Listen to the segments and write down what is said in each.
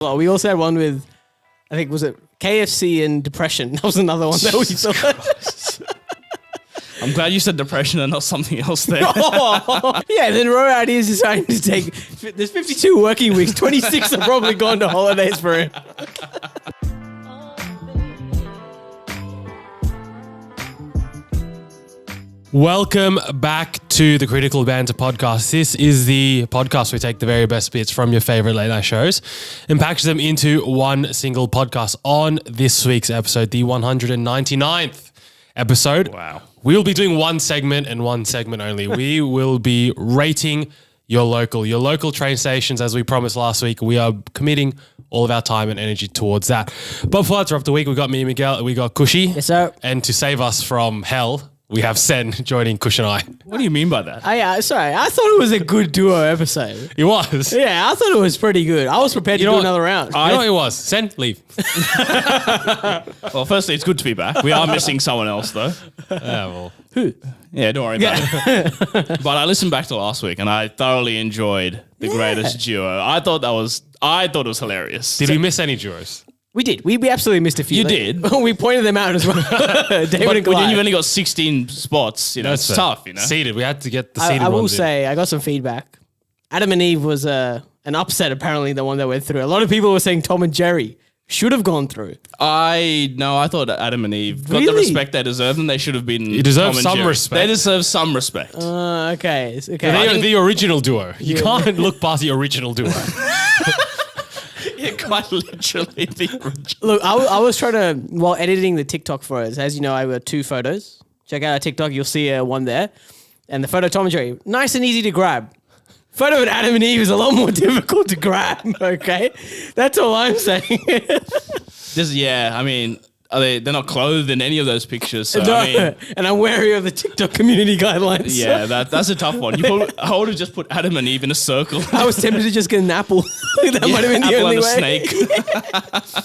We also had one with, I think, was it KFC and depression? That was another one that we saw. I'm glad you said depression and not something else there. Yeah, then Ro out here is deciding to take, there's 52 working weeks, 26 have probably gone to holidays for him. Welcome back to the Critical Banter podcast. This is the podcast where we take the very best bits from your favorite late night shows and package them into one single podcast. On this week's episode, the 199th episode, Wow. we'll be doing one segment and one segment only. We will be rating your local train stations. As we promised last week, we are committing all of our time and energy towards that. But before that's up the week, we got me and Miguel, we got Cushy. Yes, sir. And to save us from hell, we have Sen joining Kush and I. What do you mean by that? Sorry, I thought it was a good duo episode. It was. Yeah, I thought it was pretty good. I was prepared to do another round. You know what it was? Sen, leave. Well, firstly, it's good to be back. We are missing someone else, though. Well. Who? Yeah, don't worry about it. But I listened back to last week and I thoroughly enjoyed the greatest duo. I thought it was hilarious. Did we miss any duos? We did. We absolutely missed a few. You did. We pointed them out as well. David But and when Goliath. you've only got 16 spots, it's fair. tough, Seated. We had to get the seated I will ones in. say, I got some feedback. Adam and Eve was an upset, apparently, the one that went through. A lot of people were saying Tom and Jerry should have gone through. I thought Adam and Eve got the Really? respect they deserved and they should have been. You deserve Tom and some Jerry. respect. They deserve some respect. Okay. They're the original duo. You can't look past the original duo. Yeah, quite literally the original. Look, I was trying to, while editing the TikTok for us, as you know, I have 2 photos. Check out our TikTok, you'll see one there. And the photo of Tom and Jerry, nice and easy to grab. Photo of Adam and Eve is a lot more difficult to grab, okay? That's all I'm saying. They're not clothed in any of those pictures. So, No, I mean, and I'm wary of the TikTok community guidelines. yeah, that's a tough one. I would have just put Adam and Eve in a circle. I was tempted to just get an apple. That might have been the Apple only and a way. snake.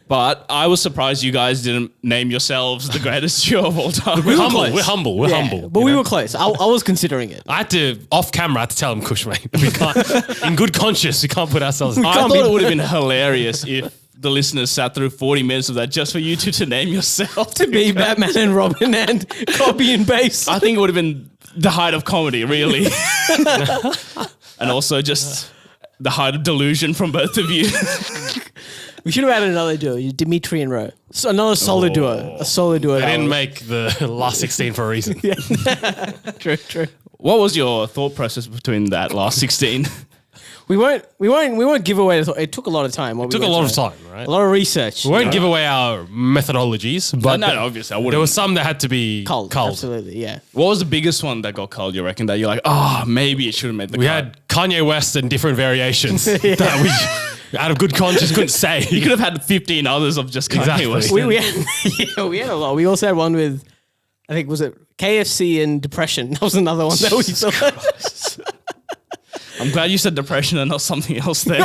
But I was surprised you guys didn't name yourselves the greatest duo of all time. We're humble. close. We're humble. We're Yeah, humble. but you we know? were close. I was considering it. I had to, off camera, I had to tell him, Kush, mate. We can't, in good conscience, we can't put ourselves... I thought it would have been hilarious if the listeners sat through 40 minutes of that just for you two to name yourself. To be Batman and Robin and copy and paste. I think it would have been the height of comedy, really. And also just the height of delusion from both of you. We should have added another duo, Dimitri and Ro. So another solid duo. A solid duo. I that didn't was- make the last 16 for a reason. True. What was your thought process between that last 16? We won't give away the thought. It took a lot of time. It took a lot of time, right? A lot of research. We won't give away our methodologies, but No, obviously, I wouldn't. there was some that had to be Culled. culled. Absolutely, yeah. What was the biggest one that got culled, you reckon, that you're like, maybe it should have made the We cut? had Kanye West and different variations that we, out of good conscience, couldn't say. You could have had 15 others of just Kanye Exactly. West. We had, we had a lot. We also had one with, I think, was it KFC and depression? That was another one that we saw. I'm glad you said depression and not something else there.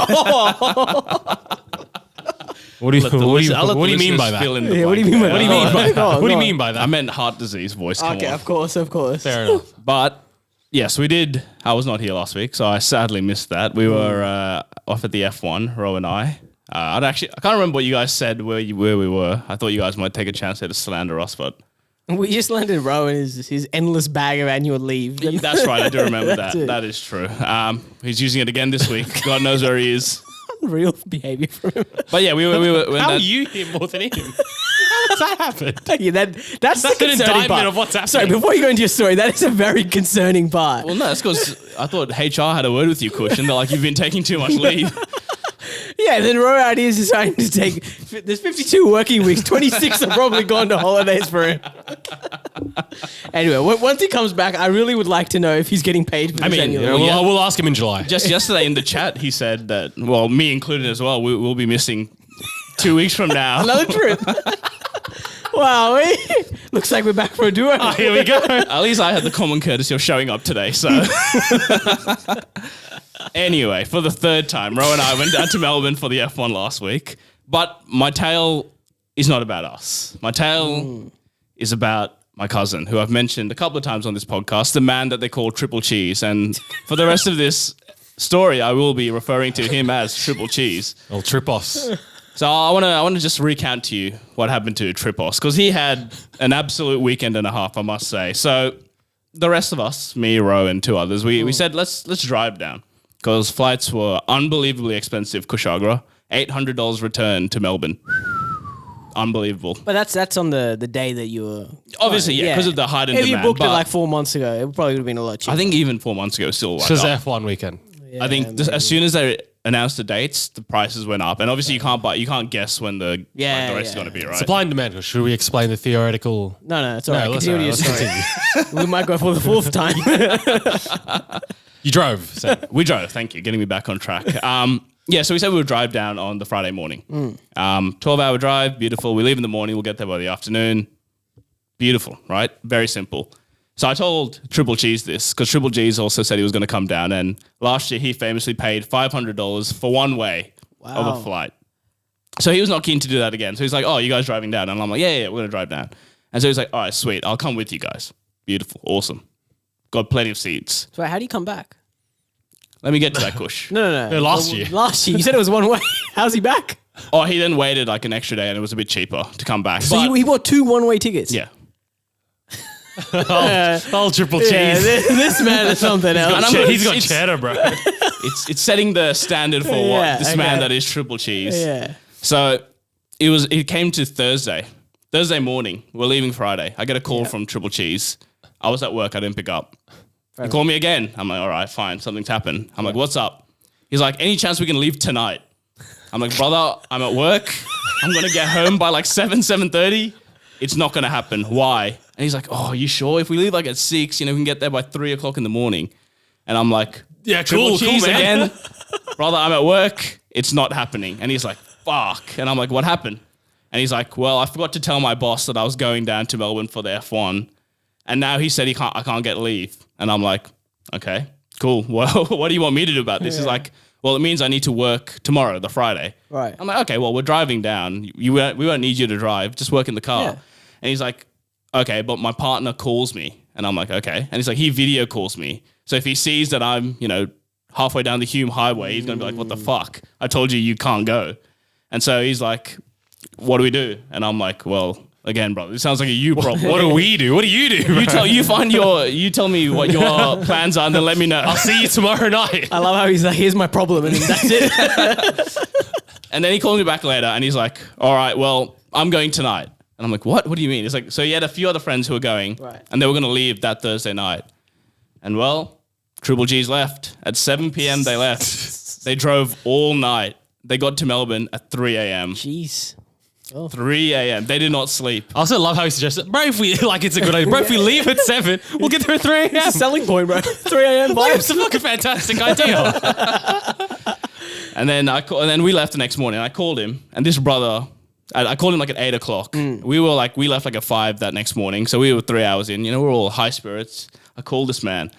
What do you, what do you mean by that? Yeah, what do you mean by that? What do you mean by that? Go on, What do go you on. mean by I that? meant heart disease voice. Come Okay, on. of course. Fair enough. But yes, we did. I was not here last week, so I sadly missed that. We were off at the F1, Ro and I. I can't remember what you guys said where we were. I thought you guys might take a chance there to slander us, but We just landed Ro in his endless bag of annual leave. that's right. I do remember that. That's it. That is true. He's using it again this week. God knows where he is. Unreal behavior from him. But yeah, we were. How are you here more than him? How does that happen? Yeah, that's the That's an concerning indictment part. of what's happening. Sorry, before you go into your story, that is a very concerning part. Well, no, that's because I thought HR had a word with you, Kush, and they're like, you've been taking too much leave. Yeah, then Ro out here is deciding to take, there's 52 working weeks, 26 have probably gone to holidays for him. Anyway, once he comes back, I really would like to know if he's getting paid for this annual leave. yeah. We'll ask him in July. Just yesterday in the chat, he said that, well, me included as well, we'll be missing 2 weeks from now. Another trip. Wow, looks like we're back for a duo. Here we go. At least I had the common courtesy of showing up today, so. Anyway, for the third time, Ro and I went down to Melbourne for the F1 last week. But my tale is not about us. My tale is about my cousin, who I've mentioned a couple of times on this podcast, the man that they call Triple Cheese. And for the rest of this story, I will be referring to him as Triple Cheese. Old Tripos. So I want to just recount to you what happened to Tripos, because he had an absolute weekend and a half, I must say. So the rest of us, me, Ro, and two others, we said let's drive down, because flights were unbelievably expensive. Kushagra, $800 return to Melbourne. Unbelievable. But that's on the day that you were... Obviously, yeah, because of the heightened If demand. you booked it but like 4 months ago, it probably would have been a lot cheaper. I think even 4 months ago, it was still like Just up. F1 weekend. I think as soon as they announced the dates, the prices went up, and obviously you can't guess when the Yeah, rest is yeah. going to be, right? Supply and demand. Should we explain the theoretical? No, it's all right. let's, Continue your let's story. continue. We might go for the fourth time. You drove. So. We drove. Thank you, getting me back on track. Yeah, so we said we would drive down on the Friday morning. 12-hour drive, beautiful. We leave in the morning. We'll get there by the afternoon. Beautiful, right? Very simple. So I told Triple Cheese this, because Triple Cheese also said he was going to come down, and last year he famously paid $500 for one way of a flight. So he was not keen to do that again. So he's like, oh, you guys driving down? And I'm like, yeah, we're going to drive down. And so he's like, all right, sweet. I'll come with you guys. Beautiful. Awesome. Got plenty of seats. So how do you come back? Let me get to that, Kush. No. Last year. Last year. You said it was one way. How's he back? Oh, he then waited like an extra day, and it was a bit cheaper to come back. So But he bought 2 one-way tickets? yeah. Old Triple Cheese. Yeah, this man is something else. He's got It's- cheddar, bro. It's setting the standard for Yeah, what this man okay. that is Triple Cheese. Yeah. So it came to Thursday morning. We're leaving Friday. I get a call from Triple Cheese. I was at work. I didn't pick up. He called me again. I'm like, all right, fine. Something's happened. I'm like, what's up? He's like, any chance we can leave tonight? I'm like, brother, I'm at work. I'm going to get home by like 7:30. It's not going to happen. Why? And he's like, oh, are you sure? If we leave like at 6, we can get there by 3 o'clock in the morning. And I'm like, Yeah, Triple cool, Cheese man. again? Brother, I'm at work. It's not happening. And he's like, fuck. And I'm like, what happened? And he's like, well, I forgot to tell my boss that I was going down to Melbourne for the F1. And now he said I can't get leave. And I'm like, okay, cool. Well, what do you want me to do about this? He's like, well, it means I need to work tomorrow, the Friday. Right. I'm like, okay, well, we're driving down. We won't need you to drive. Just work in the car. Yeah. And he's like, okay, but my partner calls me. And I'm like, okay. And he's like, he video calls me. So if he sees that I'm, halfway down the Hume Highway, he's going to be like, what the fuck? I told you can't go. And so he's like, what do we do? And I'm like, well, again, bro, this sounds like a you problem. What do we do? What do you do? You tell me what your plans are and then let me know. I'll see you tomorrow night. I love how he's like, here's my problem, and then that's it. And then he called me back later and he's like, all right, well, I'm going tonight. And I'm like, what? What do you mean? It's like, so he had a few other friends who were going and they were going to leave that Thursday night. And well, Triple G's left. At 7 p.m. they left. They drove all night. They got to Melbourne at 3 a.m. Jeez. 3 a.m. They did not sleep. I also love how he suggested, bro, if we, it's a good idea. Bro, if we leave at 7, we'll get there at 3 a.m. Selling point, bro. 3 a.m. It's vibes. a fucking fantastic idea. And then we left the next morning. I called him, and this brother, I called him like at 8 o'clock. We left like at 5 that next morning. So we were 3 hours in. We're all high spirits. I called this man.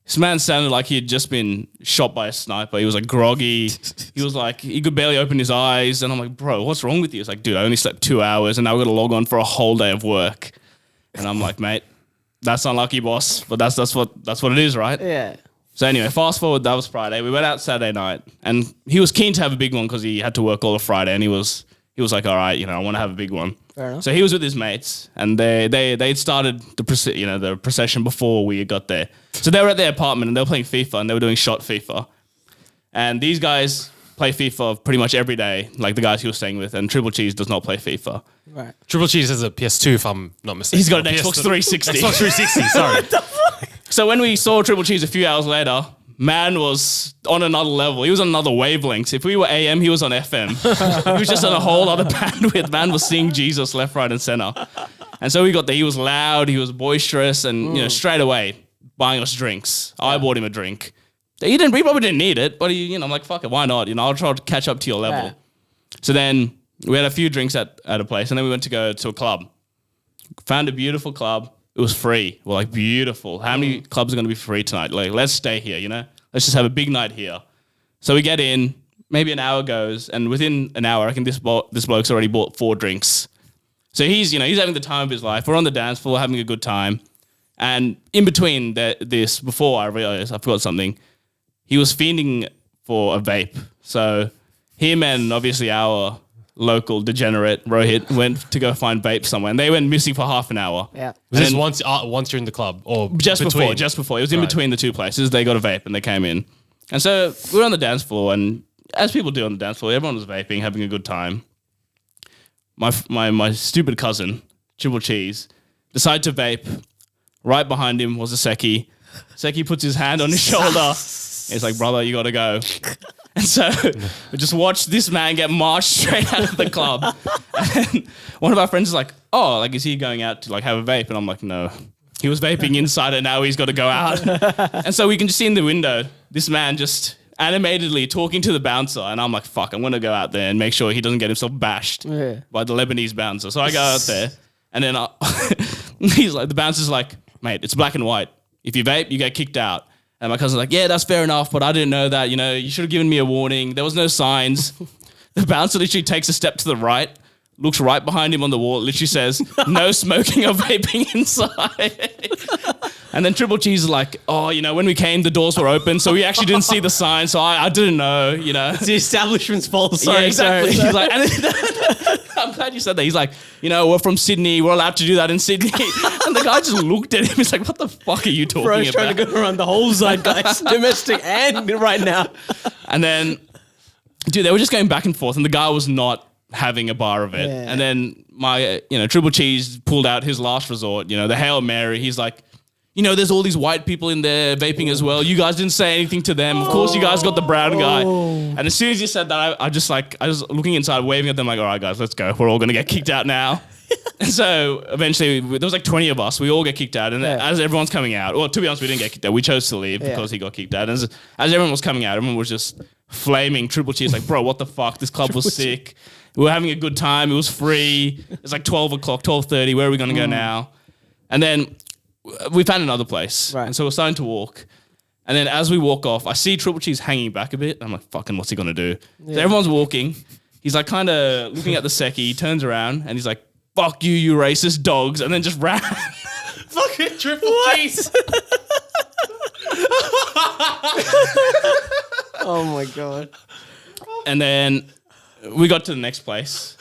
This man sounded like he had just been shot by a sniper. He was like groggy. He was like, he could barely open his eyes. And I'm like, bro, what's wrong with you? He's like, dude, I only slept 2 hours and now we've got to log on for a whole day of work. And I'm like, mate, that's unlucky, boss. But that's what it is, right? Yeah. So anyway, fast forward, that was Friday. We went out Saturday night and he was keen to have a big one because he had to work all of Friday. And he was like, all right, I want to have a big one. Fair enough. So he was with his mates, and they'd started the procession before we got there. So they were at their apartment and they were playing FIFA and they were doing shot FIFA. And these guys play FIFA pretty much every day, like the guys he was staying with. And Triple Cheese does not play FIFA. Right. Triple Cheese has a PS2, if I'm not mistaken. He's got an Or Xbox PS3. 360. Xbox 360, sorry. So when we saw Triple Cheese a few hours later, man was on another level. He was on another wavelength. If we were AM, he was on FM. He was just on a whole other bandwidth. Man was seeing Jesus left, right, and center. And so we got there. He was loud. He was boisterous, and straight away buying us drinks. I bought him a drink. He probably didn't need it, but I'm like, fuck it, why not? I'll try to catch up to your level. Yeah. So then we had a few drinks at a place, and then we went to go to a club. Found a beautiful club. It was free. We're like, beautiful. How many clubs are going to be free tonight? Like, let's stay here, Let's just have a big night here. So we get in, maybe an hour goes, and within an hour, I reckon this bloke's already bought 4 drinks. So he's having the time of his life. We're on the dance floor having a good time. And in between before I realized I forgot something, he was fiending for a vape. So him and obviously our local degenerate Rohit went to go find vape somewhere, and they went missing for half an hour. Yeah. Was this once you're in the club or Just between? before. It was in between the two places. They got a vape and they came in. And so we were on the dance floor, and as people do on the dance floor, everyone was vaping, having a good time. My stupid cousin, Triple Cheese, decided to vape. Right behind him was a Seki. Seki puts his hand on his shoulder. He's like, brother, you got to go. And so we just watched this man get marched straight out of the club. And one of our friends is like, oh, like, is he going out to like have a vape? And I'm like, no. He was vaping inside and now he's got to go out. And so we can just see in the window, this man just animatedly talking to the bouncer. And I'm like, fuck, I'm going to go out there and make sure he doesn't get himself bashed by the Lebanese bouncer. So I go out there and then he's like, the bouncer's like, mate, it's black and white. If you vape, you get kicked out. And my cousin's like, yeah, that's fair enough, but I didn't know that. You know, you should have given me a warning. There was no signs. The bouncer literally takes a step to the right, looks right behind him on the wall, literally says, no smoking or vaping inside. And then Triple Cheese is like, oh, you know, when we came, the doors were open, so we actually didn't see the sign, so I didn't know, you know. It's the establishment's fault. Sorry, Yeah, exactly. sorry. He's like, I'm glad you said that. He's like, you know, we're from Sydney. We're allowed to do that in Sydney. And the guy just looked at him. He's like, what the fuck are you talking Bro's about? trying to go around the whole zeitgeist, domestic and right now. And then, dude, they were just going back and forth, and the guy was not having a bar of it. Yeah. And then my, Triple Cheese pulled out his last resort, the Hail Mary. He's like, there's all these white people in there vaping as well. You guys didn't say anything to them. Of course, you guys got the brown guy. And as soon as he said that, I was looking inside, waving at them like, all right, guys, let's go. We're all going to get kicked out now. And so eventually, there was like 20 of us. We all get kicked out. And as everyone's coming out, well, to be honest, we didn't get kicked out. We chose to leave because he got kicked out. And as everyone was coming out, everyone was just flaming Triple Cheese like, bro, what the fuck? This club was sick. We were having a good time. It was free. It's like 12 o'clock, 12:30. Where are we going to go now? And then we found another place. Right. And so we're starting to walk. And then as we walk off, I see Triple Cheese hanging back a bit. I'm like, fucking, what's he going to do? Yeah. So everyone's walking. He's like kind of looking at the Seki. He turns around and he's like, fuck you, you racist dogs. And then just ran. Fucking Triple Cheese. Oh my God. And then we got to the next place.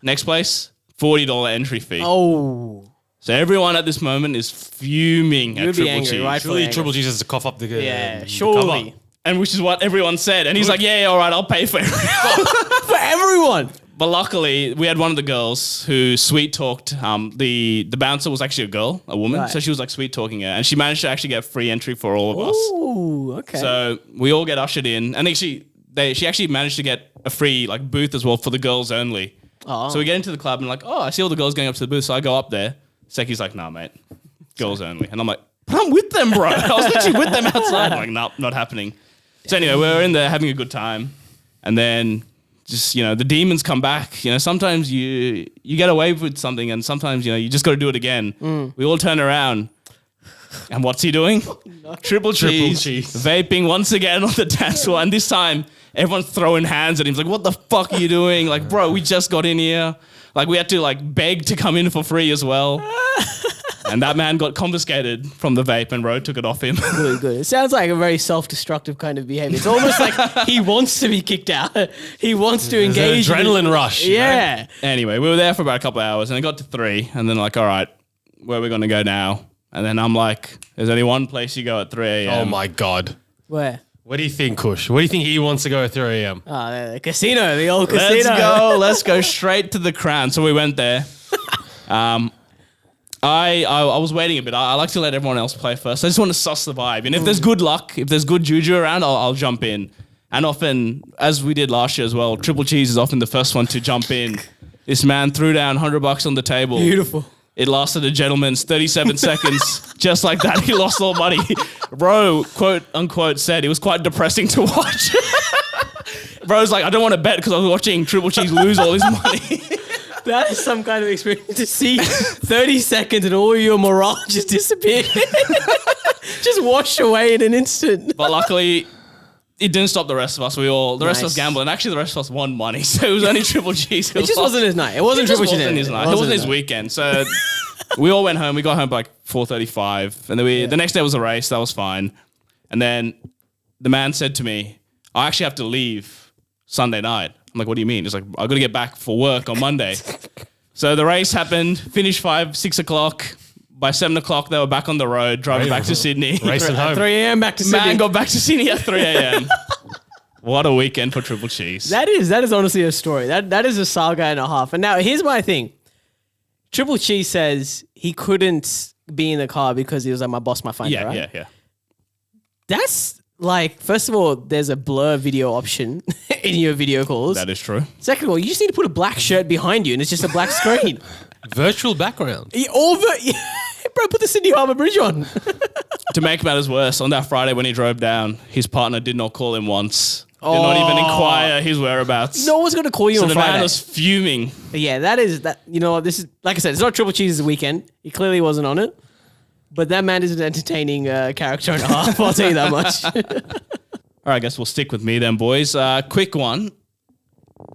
Next place, $40 entry fee. Oh. So everyone at this moment is fuming at You'd be Triple angry, Cheese. right? Surely Triple Cheese has to cough up the Yeah, the surely. cover. And which is what everyone said. And he's like, yeah, all right, I'll pay for it. For everyone. But luckily, we had one of the girls who sweet talked. The bouncer was actually a girl, a woman. Right. So she was like sweet talking her. And she managed to actually get free entry for all of us. Ooh, okay. So we all get ushered in. And she actually managed to get a free like booth as well for the girls only. Oh. So we get into the club and like, oh, I see all the girls going up to the booth. So I go up there. Seki's like, nah, mate, girls only. And I'm like, but I'm with them, bro. I was literally with them outside. I'm like, nope, not happening. So anyway, we're in there having a good time. And then just, the demons come back. Sometimes you get away with something and sometimes, you just got to do it again. We all turn around. And what's he doing? Triple cheese. Vaping once again on the dance floor. And this time, everyone's throwing hands at him. He's like, what the fuck are you doing? Like, bro, we just got in here. Like, we had to, beg to come in for free as well. And that man got confiscated from the vape and Ro took it off him. Good, good. It sounds like a very self-destructive kind of behavior. It's almost like he wants to be kicked out. He wants to engage. There's an adrenaline rush. Yeah. Anyway, we were there for about a couple of hours and it got to 3. And then like, all right, where are we going to go now? And then I'm like, there's only one place you go at 3 a.m. Oh my God. Where? What do you think, Kush? What do you think he wants to go at 3 a.m.? The casino, the old casino. Let's go straight to the Crown. So we went there. I was waiting a bit. I like to let everyone else play first. I just want to suss the vibe. And if there's good luck, if there's good juju around, I'll jump in. And often, as we did last year as well, Triple Cheese is often the first one to jump in. This man threw down $100 on the table. Beautiful. It lasted a gentleman's 37 seconds. Just like that, he lost all money. Bro, quote unquote, said it was quite depressing to watch. Bro's like, I don't want to bet because I was watching Triple Cheese lose all his money. That is some kind of experience to see 30 seconds and all your morale just disappear. Just washed away in an instant. But luckily, it didn't stop the rest of us. The rest of us gambled, and actually the rest of us won money. So it was only Triple Cheese. It just wasn't his night. It wasn't Triple Cheese. It wasn't his weekend. So we all went home. We got home by like 4:35, and then the next day was a race. That was fine. And then the man said to me, I actually have to leave Sunday night. I'm like, what do you mean? He's like, I've got to get back for work on Monday. So the race happened, finished 5, 6 o'clock. By 7 o'clock, they were back on the road, driving back to Sydney. Racing home. 3 a.m. back to Sydney. Man got back to Sydney at 3 a.m. What a weekend for Triple Cheese. That is honestly a story. That is a saga and a half. And now here's my thing. Triple Cheese says he couldn't be in the car because he was like, my boss might find it, right? Yeah. That's like, first of all, there's a blur video option in your video calls. That is true. Second of all, you just need to put a black shirt behind you and it's just a black screen. Virtual background. Bro, put the Sydney Harbour Bridge on. To make matters worse, on that Friday when he drove down, his partner did not call him once. Did not even inquire his whereabouts. No one's going to call you So on the Friday. man was fuming. Yeah, that. You know what? This is, like I said, it's not Triple Cheese's weekend. He clearly wasn't on it. But that man is an entertaining character and a half. I'll tell you that much. All right, I guess we'll stick with me then, boys. Quick one.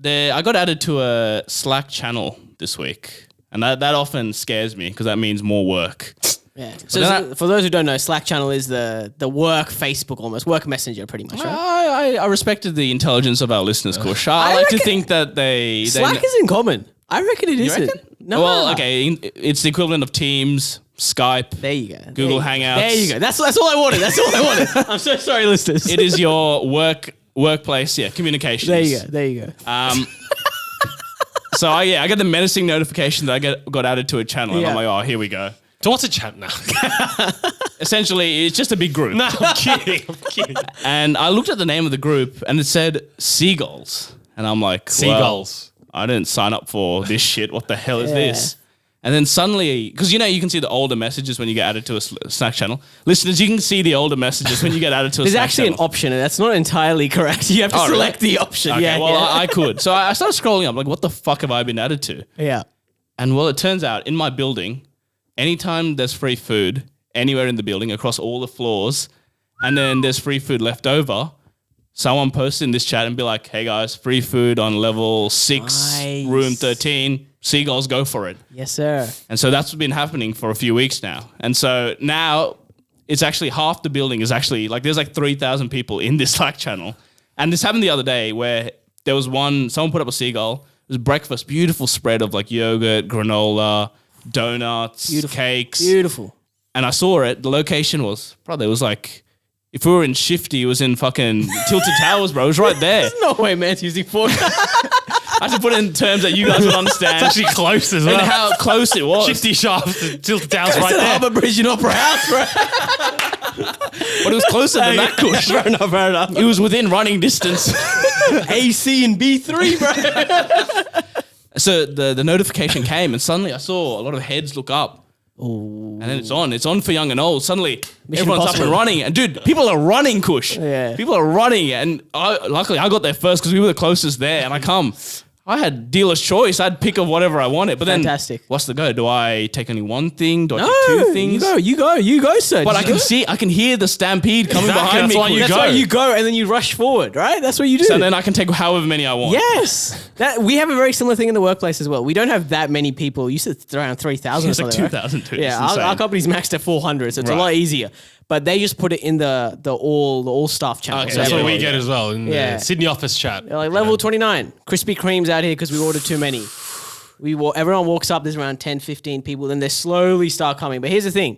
I got added to a Slack channel this week. And that often scares me because that means more work. Yeah. So for those who don't know, Slack channel is the work Facebook almost, work messenger pretty much, right? I respected the intelligence of our listeners, Kush. I like to think that they... Slack is in common. I reckon it isn't. reckon? No. Well, okay, it's the equivalent of Teams, Skype. There you go. Google There you go. Hangouts. There you go. That's all I wanted. That's all I wanted. I'm so sorry, listeners. It is your workplace, communications. There you go. So I got the menacing notification that I got added to a channel, and Yeah. I'm like, oh, here we go. So what's a chat now? Essentially, it's just a big group. No, I'm kidding. And I looked at the name of the group, and it said Seagulls. And I'm like, Seagulls. Well, I didn't sign up for this shit. What the hell is Yeah. this? And then suddenly, because you can see the older messages when you get added to a Slack channel. Listeners, you can see the older messages when you get added to a There's Slack actually channel. an option, and that's not entirely correct. You have to Oh, really? select the option. Okay, Yeah, well, yeah. I could. So I started scrolling up, like, what the fuck have I been added to? Yeah. And well, it turns out in my building, anytime there's free food anywhere in the building across all the floors, and then there's free food left over, someone posts in this chat and be like, hey guys, free food on level 6, Nice. room 13, Seagulls, go for it. Yes, sir. And so that's been happening for a few weeks now. And so now it's actually half the building is actually like there's like 3,000 people in this Slack channel. And this happened the other day where there was someone put up a Seagull. It was breakfast, beautiful spread of like yogurt, granola, donuts, cakes. Beautiful. And I saw it. The location was, probably it was like, if we were in Shifty, it was in fucking Tilted Towers, bro. It was right there. No way man's using fork. I had to put it in terms that you guys would understand. Actually close as And well. how close it was. Shifty Shaft and Tilted Towers right It's the there. Harbour Bridge in Opera House, bro. But it was closer than that, Kush. Fair enough, fair enough. It was within running distance. AC and B3, bro. So the notification came, and suddenly I saw a lot of heads look up. And then it's on. It's on for young and old. Suddenly, everyone's up and Impossible. running. And dude, people are running, Kush. Yeah. People are running. And luckily, I got there first because we were the closest there. And I had dealer's choice. I'd pick of whatever I wanted. But then, Fantastic. what's the go? Do I take only one thing? Do I take two things? You go, sir. But I can hear the stampede coming Exactly, behind that's me. why you Kush. That's go. why you go and then you rush forward, right? That's what you do. So then I can take however many I want. Yes. We have a very similar thing in the workplace as well. We don't have that many people. You said it's around 3,000 or It's like something, 2,000, dude. Yeah, It's insane. our company's maxed at 400, so it's a Right. lot easier. But they just put it in the all staff channel. Okay, So That's Yeah, what we yeah, get as well in Yeah. the Sydney office chat. they're like level 29, Krispy Kreme's out here because we ordered too many. Everyone walks up, there's around 10, 15 people, then they slowly start coming. But here's the thing.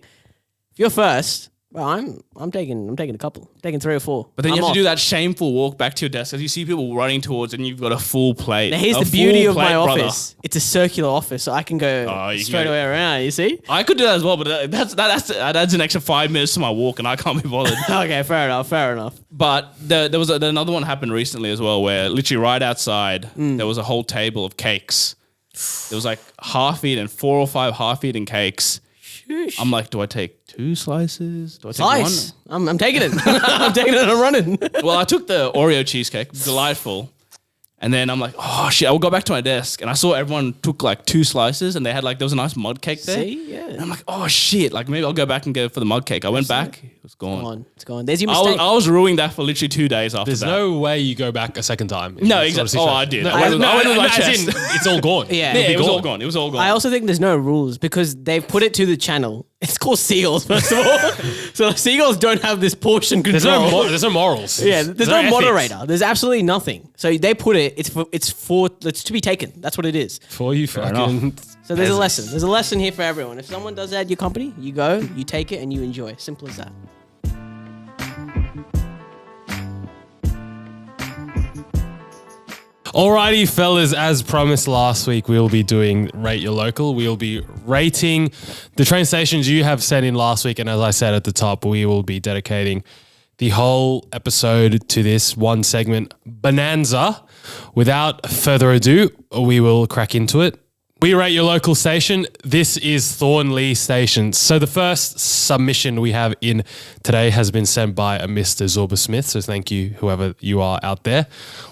If you're first, well, I'm taking a couple. I'm taking 3 or 4. But then you I'm have to off. do that shameful walk back to your desk as you see people running towards and you've got a full plate. Now here's A the beauty full of my plate, brother. office. It's a circular office, so I can go you can straight go- away around, you see? I could do that as well, but that adds an extra 5 minutes to my walk and I can't be bothered. Okay, fair enough. But there was another one happened recently as well where literally right outside there was a whole table of cakes. There was like half-eaten, 4 or 5 half-eaten cakes. I'm like, do I take 2 slices? Do I take Slice. I'm taking it. I'm taking it and I'm running. one? Well, I took the Oreo cheesecake, delightful. And then I'm like, oh shit, I will go back to my desk and I saw everyone took like 2 slices and they had like, there was a nice mud cake there. See? Yeah. And I'm like, oh shit, like maybe I'll go back and go for the mug cake. I went back, It was gone. Come on, it's gone. There's your I was, mistake. I was ruining that for literally 2 days after There's that. no way you go back a second time. in No, this sort of exactly. Oh, I situation. did. No, I went with my as chest. in, it's all gone. Yeah. Yeah, It'll be it was all gone. gone. It was all gone. I also think there's no rules because they've put it to the channel. It's called Seagulls, first of all. So the Seagulls don't have this portion There's control. no morals. Yeah, there's no ethics. moderator. There's absolutely nothing. So they put it. It's to be taken. That's what it is. For you fucking. So there's a lesson. There's a lesson here for everyone. If someone does that at your company, you go, you take it, and you enjoy. Simple as that. Alrighty, fellas, as promised last week, we'll be doing Rate Your Local. We'll be rating the train stations you have sent in last week. And as I said at the top, we will be dedicating the whole episode to this one segment, Bonanza. Without further ado, we will crack into it. We rate your local station. This is Thornley Station. So the first submission we have in today has been sent by a Mr. Zorba Smith. So thank you, whoever you are out there.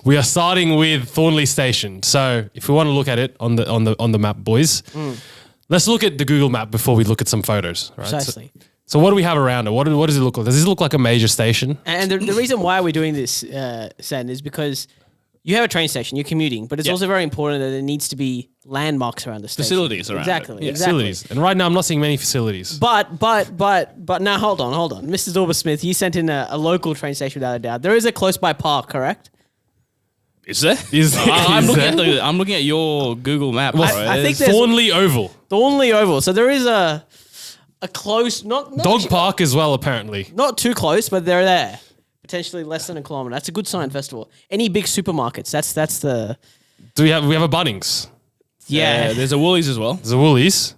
We are starting with Thornley Station. So if we want to look at it on the map, boys, let's look at the Google map before we look at some photos. Right? Precisely. So what do we have around it? What does it look like? Does this look like a major station? And the reason why we're doing this, Sen, is because you have a train station, you're commuting, but it's Yeah. also very important that there needs to be landmarks around the station. Facilities around it. Exactly. Yeah. Exactly. Facilities. And right now I'm not seeing many facilities. But now hold on. Mr. Zorba Smith, you sent in a local train station without a doubt. There is a close by park, correct? Is there? Is there- I'm, is looking there? I'm looking at your Google map. I bro. think there's Thornley Oval. Thornley Oval. So there is a close, not Dog park as well, apparently. not too close, but they're there. Potentially less than a kilometer. That's a good sign, first of all. Any big supermarkets, that's the Do we have a Bunnings? yeah. There's a Woolies as well. There's a Woolies.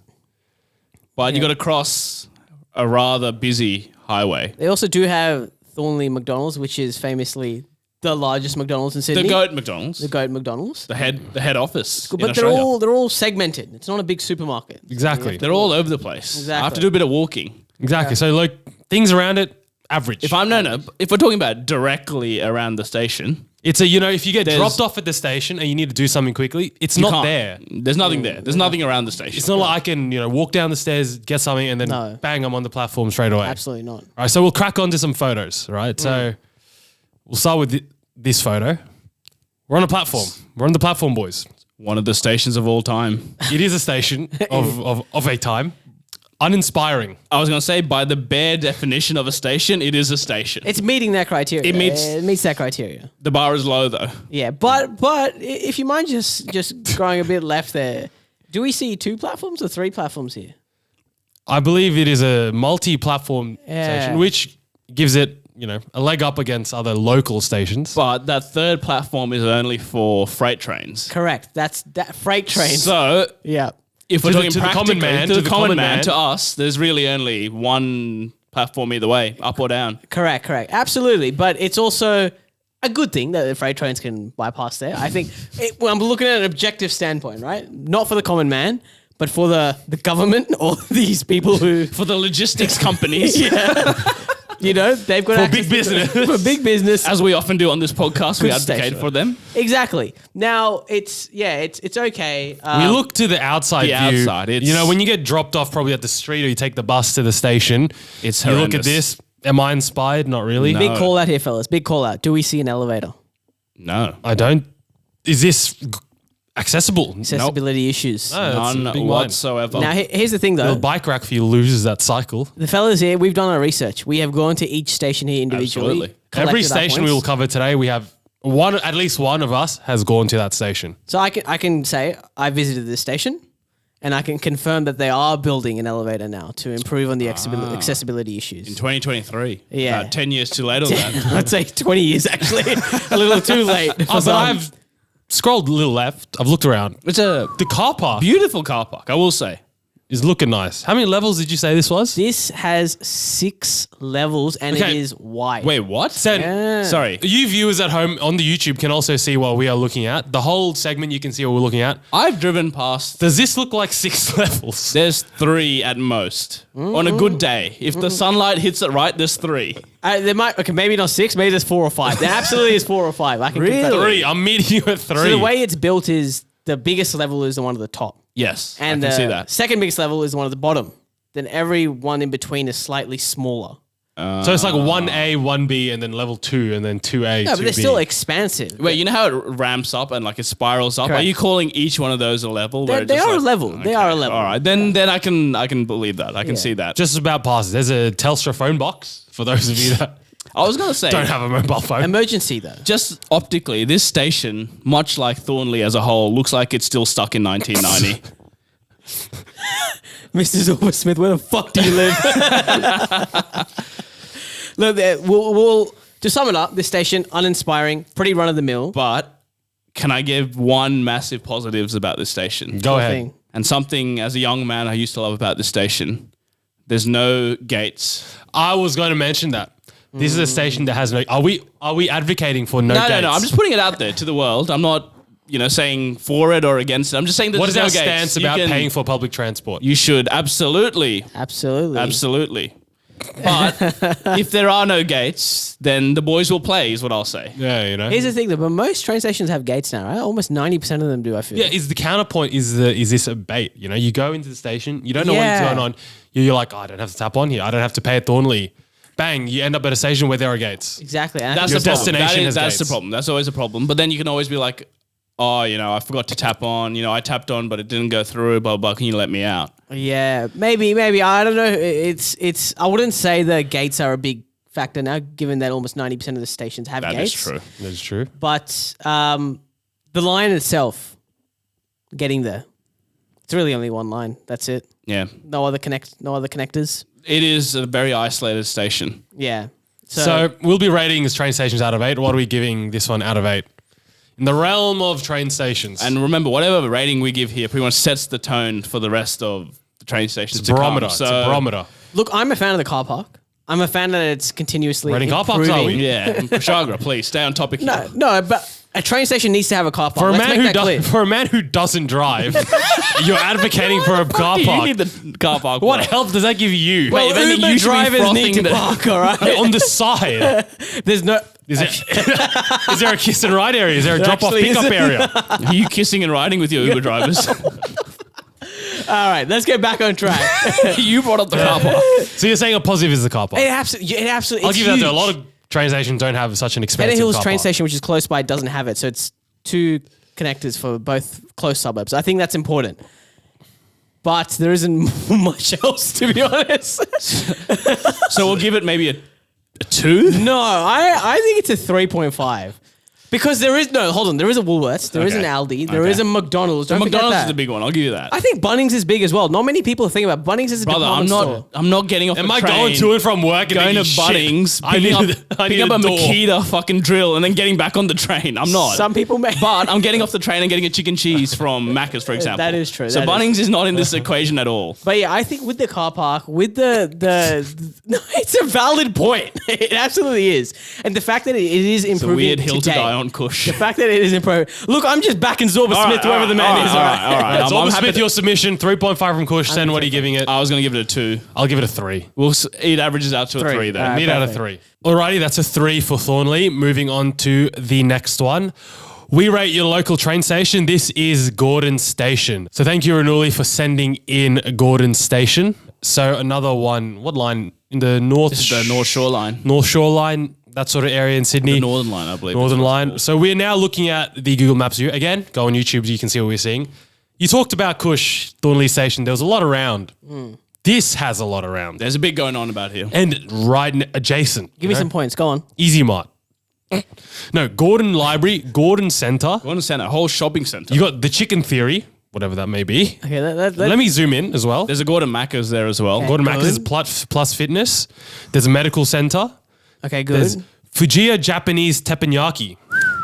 But you got to cross a rather busy highway. They also do have Thornley McDonald's, which is famously the largest McDonald's in Sydney. The Goat McDonald's. The Goat McDonald's. The head office. in But they're Australia. all segmented. It's not a big supermarket. Exactly. They're all over the place. I have Exactly. to do a bit of walking. Exactly. So like things around it, average. If we're talking about directly around the station, it's if you get There's- dropped off at the station and you need to do something quickly, it's you not can't. there. There's nothing there. There's nothing around the station. It's not like I can, walk down the stairs, get something, and then No. bang, I'm on the platform straight away. Absolutely not. All right, so we'll crack on to some photos, right? So we'll start with this photo. We're on a platform. We're on the platform, boys. One of the stations of all time. It is a station of a time. Uninspiring. I was going to say, by the bare definition of a station, it is a station. It's meeting that criteria. It meets- It meets that criteria. The bar is low, though. Yeah, but if you mind just going a bit left there, do we see 2 platforms or 3 platforms here? I believe it is a multi-platform Yeah. station, which gives it, a leg up against other local stations. But that third platform is only for freight trains. Correct. That's that freight train. So, Yeah. if we're To the- talking to the common practically, man, to to the the common common man, man. to us, there's really only one platform either way, up or down. Correct. Absolutely. But it's also a good thing that the freight trains can bypass there. I think I'm looking at an objective standpoint, right? Not for the common man, but for the government or these people who, For the logistics companies, they've got For access big to- business. for big business. as we often do on this podcast, we Good advocate station. for them. Exactly. Now it's okay. We look to the outside the view. outside, it's- When you get dropped off probably at the street or you take the bus to the station, It's you look horrendous. at this. Am I inspired? Not really. No. Big call out here, fellas. Big call out. Do we see an elevator? No. I don't. Is this accessible? Accessibility issues. No, that's a None big one. whatsoever. Now here's the thing, though. The bike rack for you loses that cycle. The fellas here, we've done our research. We have gone to each station here individually. Absolutely. collected Every our station we points. will cover today, we have at least one of us has gone to that station. So I can say I visited this station, and I can confirm that they are building an elevator now to improve on the accessibility issues. in 2023. Yeah. 10 years too late on that. I'd say 20 years actually. A little too late. for But some. I've scrolled a little left. I've looked around. It's a The car park beautiful car park, I will say. is looking nice. How many levels did you say this was? This has 6 levels and Okay. it is wide. Wait, what? Yeah. Sorry. You viewers at home on the YouTube can also see what we are looking at. The whole segment you can see what we're looking at. I've driven past. Does this look like 6 levels? There's 3 at most. On a good day. If the sunlight hits it right, there's 3. There might maybe not 6, maybe there's 4 or 5. There absolutely is 4 or 5. I can confirm. 3. I'm meeting you at 3. So the way it's built is the biggest level is the one at the top. Yes, And I can see the that. second biggest level is the one at the bottom. Then every one in between is slightly smaller. So it's like 1A, 1B, and then level 2, and then 2A, No, 2B. but they're still expansive. Wait, you know how it ramps up and like it spirals up? Correct. Are you calling each one of those a level? where it They just are a like- level. They are a level. All right, then I can believe that. I can see that. Just about passes. There's a Telstra phone box for those of you that I was gonna say, don't have a mobile phone. Emergency though. just optically, this station, much like Thornley as a whole, looks like it's still stuck in 1990. Mr. Silversmith, where the fuck do you live? Look, we'll to sum it up, this station, uninspiring, pretty run of the mill. But can I give one massive positives about this station? Go ahead. And something as a young man I used to love about this station. There's no gates. I was going to mention that. This is a station that has no. Are we advocating for no gates? No. I'm just putting it out there to the world. I'm not, saying for it or against it. I'm just saying that What is there's our no gates. stance about paying for public transport? You should absolutely. Absolutely. But if there are no gates, then the boys will play, is what I'll say. Yeah, Here's the thing though, but most train stations have gates now, right? Almost 90% of them do, I feel. Yeah, is the counterpoint is this a bait? You go into the station, you don't know Yeah. what's going on. You're like, I don't have to tap on here. I don't have to pay at Thornley. Bang, you end up at a station where there are gates. Exactly. And I That's think the Your problem. destination has That's gates. the problem. That's always a problem. But then you can always be like, oh, I forgot to tap on. I tapped on, but it didn't go through. Blah, blah. Can you let me out? yeah, maybe. I don't know. It's. I wouldn't say the gates are a big factor now, given that almost 90% of the stations have That gates. is true. That's true. But the line itself, getting there, it's really only one line. That's it. Yeah. No other connectors. It is a very isolated station. Yeah. So we'll be rating his train stations out of 8. What are we giving this one out of 8? In the realm of train stations. And remember, whatever rating we give here pretty much sets the tone for the rest of the train stations it's a barometer. to It's come. a barometer. look, I'm a fan of the car park. I'm a fan that it's continuously Rating car parks, are improving. we? Yeah. Kushagra, please stay on topic here. No, but a train station needs to have a car park. For a, Let's man make who that clear. for a man who doesn't drive, you're advocating for a car You park. need the car park. What bro. help does that give you? Well, Mate, then Uber you should be drivers need to frothing the- park, all right? On the side. There's no... Is there a kiss and ride area? Is there a drop off actually pickup isn't. area? Are you kissing and riding with your Uber drivers? All right, let's get back on track. You brought up the car park. So you're saying a positive is the car park? It absolutely... I'll give you that though. A lot of train stations don't have such an expensive Heather Hills car train park. station, which is close by, doesn't have it. So it's 2 connectors for both close suburbs. I think that's important. But there isn't much else, to be honest. So we'll give it maybe a 2? No, I think it's a 3.5. Because there is hold on, there is a Woolworths, there is an Okay. Aldi, there is a McDonald's. Don't forget McDonald's that. is the big one. I'll give you that. I think Bunnings is big as well. Not many people think about Bunnings as a Brother, I'm department store. not getting off Am the I train, going to and from work and going to thinking, Bunnings, shit, I picking need up a a door. Makita fucking drill and then getting back on the train. I'm not. Some people may. But I'm getting off the train and getting a chicken cheese from Macca's, for example. That is true, So that Bunnings is not in this equation at all. But yeah, I think with the car park, with the no, it's a valid point. It absolutely is. And the fact that it is It's a improving weird hill to today, die on, Kush. The fact that it is improving. Look, I'm just backing Zorba Smith, whoever the man is. All right. all right. So I'm happy Smith, your submission, 3.5 from Kush. Sen, what are you giving it? I was going to give it a 2. I'll give it a 3. It averages out to a 3. 3 then. All right. Meet out of perfect. 3. Alrighty, that's a 3 for Thornley. Moving on to the next one. We rate your local train station. This is Gordon Station. So thank you, Ranuli, for sending in Gordon Station. So another one, what line? In the north? This is the North Shore line. North Shore line, that sort of area in Sydney. The Northern line, I believe. Northern line. So we're now looking at the Google Maps view. Again, go on YouTube, you can see what we're seeing. You talked about Kush, Thornley Station. There was a lot around. This has a lot around. There's a bit going on about here. And right adjacent. Give me some points. Go on. Easy Mart. No, Gordon Library, Gordon Centre. Go on to Centre, a whole shopping centre. You got the Chicken Theory, whatever that may be. Okay, Let me zoom in as well. There's a Gordon Macca's there as well. Gordon good. Macca's is plus fitness. There's a medical centre. Okay, There's good. Fujiya Japanese teppanyaki.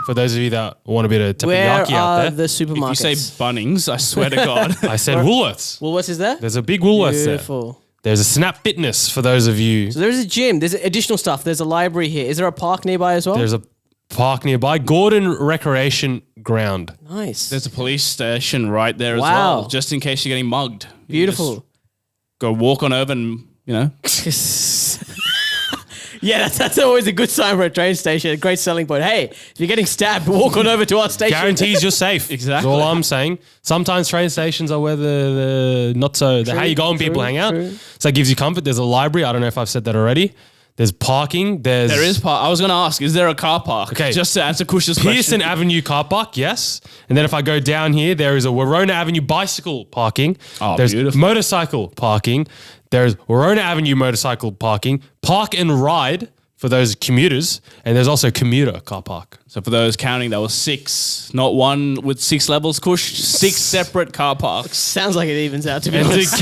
For those of you that want a bit of Where teppanyaki out are there. the If you supermarkets? say Bunnings, I swear to God. I said Woolworths. Woolworths is there? There's a big Woolworths there. Beautiful. There's a Snap Fitness for those of you. So there's a gym. There's additional stuff. There's a library here. Is there a park nearby as well? There's a park nearby. Gordon Recreation Ground. Nice. There's a police station right there as Wow. well, just in case you're getting mugged. You can Beautiful. just go walk on over and, Yeah, that's always a good sign for a train station. A great selling point. Hey, if you're getting stabbed, walk on over to our station. Guarantees you're safe. Exactly. That's all I'm saying. Sometimes train stations are where the not so the how you going people true, hang out. true. So it gives you comfort. There's a library. I don't know if I've said that already. There's parking. There is park. I was going to ask, is there a car park? Okay. Just to answer Kush's Pearson question. Avenue car park, yes. And then if I go down here, there is a Warona Avenue bicycle parking. Oh, There's beautiful. motorcycle parking. There's Warona Avenue motorcycle parking. Park and ride for those commuters. And there's also commuter car park. So for those counting, that was 6, not one with 6 levels, Kush. 6 separate car parks. Sounds like it evens out, to be And honest.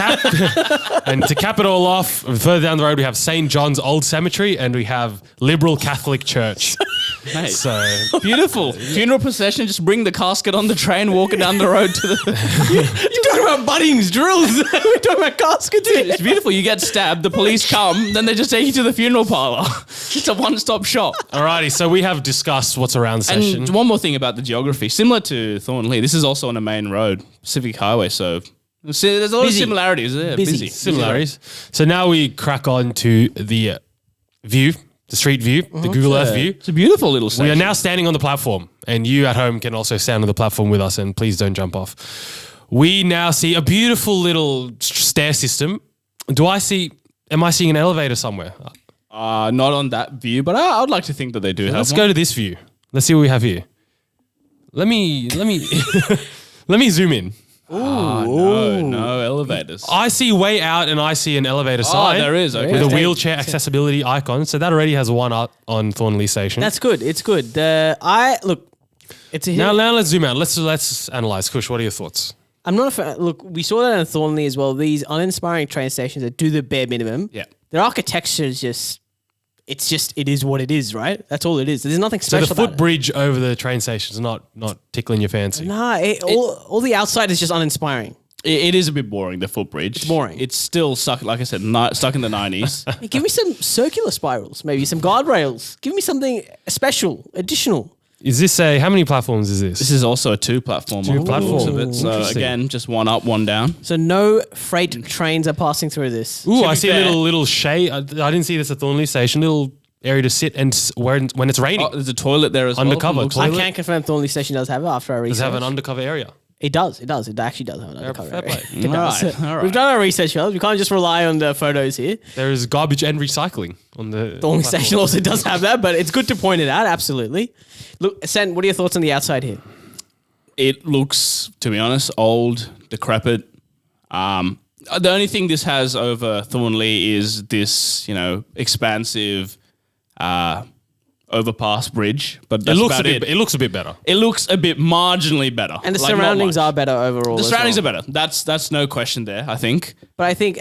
to cap it all off, further down the road, we have St. John's Old Cemetery and we have Liberal Catholic Church. Mate, So beautiful. Funeral procession, just bring the casket on the train, walking down the road to the... You're talking about Bunnings drills. We're talking about caskets here. It's beautiful. You get stabbed, the police come, then they just take you to the funeral parlor. It's a one-stop shop. alrighty, so we have discussed what's around the session. And one more thing about the geography. Similar to Thornley, this is also on a main road, Pacific Highway, so... See, there's a lot Busy. of similarities there. Busy. Similarities. So now we crack on to the view, the street view, the Google Earth view. It's a beautiful little station. We are now standing on the platform, and you at home can also stand on the platform with us, and please don't jump off. We now see a beautiful little stair system. Am I seeing an elevator somewhere? Not on that view, but I would like to think that they do have Let's one. go to this view. Let's see what we have here. Let me let me zoom in. No elevators. I see way out, and I see an elevator sign. there is, okay. With a Okay. wheelchair accessibility icon. So that already has one up on Thornley Station. That's good. It's good. It's a hit. now let's zoom out. Let's analyze. Kush, what are your thoughts? I'm not a fan. Look, we saw that in Thornley as well. These uninspiring train stations that do the bare minimum. Yeah. Their architecture is it is what it is, right? That's all it is. There's nothing So special the about it. footbridge over the train station is not tickling your fancy. Nah, all the outside is just uninspiring. It is a bit boring, the footbridge. It's boring. It's still stuck, like I said, stuck in the 90s. Hey, give me some circular spirals, maybe some guardrails. Give me something special, additional. Is this how many platforms is this? This is also a 2-platform. Two platform. Of it. So Interesting. again, just one up, one down. So no freight trains are passing through this. Ooh, to I be see fair- a little shade. I didn't see this at Thornley Station. Little area to sit and when it's raining. Oh, there's a toilet there as Undercover well. Looks toilet. I can confirm Thornley Station does have it after our Does research. it have an undercover area? It does. It does. It actually does have an undercover fair area. play. It does. All right. We've done our research, fellas. We can't just rely on the photos here. There is garbage and recycling on the Thornley platform. Station also does have that, but it's good to point it out. Absolutely. Look, Sen, what are your thoughts on the outside here? It looks, to be honest, old, decrepit. The only thing this has over Thornley is this, expansive overpass bridge. But It that's looks about a bit. It looks a bit better. It looks a bit marginally better. And the Like, not surroundings much. are better overall. The as surroundings well. are better. That's no question there, I think. But I think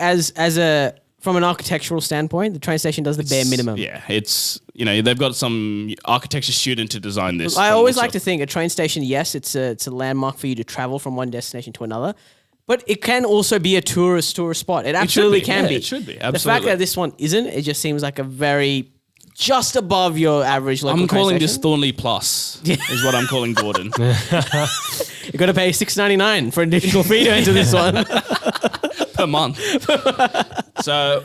from an architectural standpoint, the train station does the bare minimum. Yeah, it's, they've got some architecture student to design this. I from always the like to looks think a train station, yes, it's a landmark for you to travel from one destination to another, but it can also be a tourist spot. It absolutely be, can yeah, be. it should be, The fact absolutely. that this one isn't, it just seems like a very just above your average local I'm train calling this station. Thornley Plus, is what I'm calling Gordon. You got to pay $6.99 for an additional fee to enter this one. Per month. So,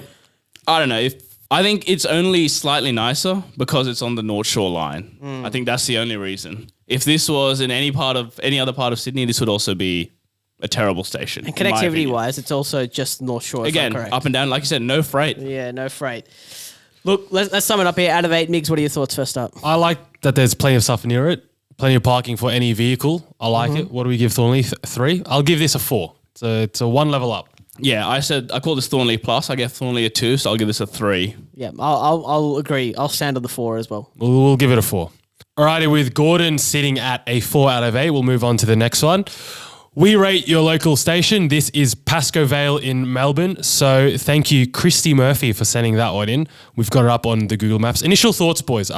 I don't know. I think it's only slightly nicer because it's on the North Shore line. I think that's the only reason. If this was in any other part of Sydney, this would also be a terrible station. And in my connectivity opinion. wise, it's also just North Shore. if I'm Again, correct. up and down, like you said, no freight. Yeah, no freight. Look, let's sum it up here. Out of 8, Migs, what are your thoughts first up? I like that there's plenty of stuff near it. Plenty of parking for any vehicle. I like it. What do we give Thornley? 3. I'll give this a 4. It's a 1 level up. Yeah, I call this Thornley Plus. I gave Thornley a 2, so I'll give this a 3. Yeah, I'll agree. I'll stand on the 4 as well. We'll give it a 4. Alrighty, with Gordon sitting at a 4 out of 8, we'll move on to the next one. We rate your local station. This is Pascoe Vale in Melbourne. So thank you, Christy Murphy, for sending that one in. We've got it up on the Google Maps. Initial thoughts, boys.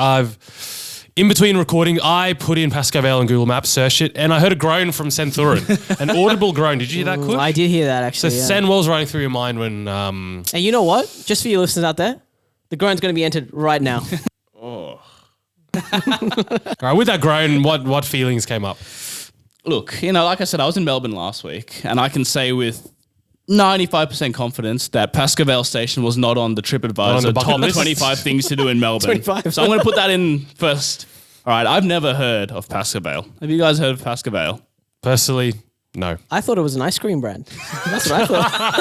In between recording, I put in Pascoe Vale on Google Maps, searched it, and I heard a groan from Senthurin. An audible groan. Did you hear that, Kush? I did hear that So actually. yeah. Sen, what was running through your mind when... And you know what? Just for you listeners out there, the groan's going to be entered right now. All right, with that groan, what feelings came up? Look, like I said, I was in Melbourne last week, and I can say with 95% confidence that Pascoe Vale Station was not on the on the TripAdvisor bucket top list? 25 things to do in Melbourne. 25. So I'm going to put that in first. All right, I've never heard of Pascoe Vale. Have you guys heard of Pascoe Vale? Personally, no. I thought it was an ice cream brand. That's what I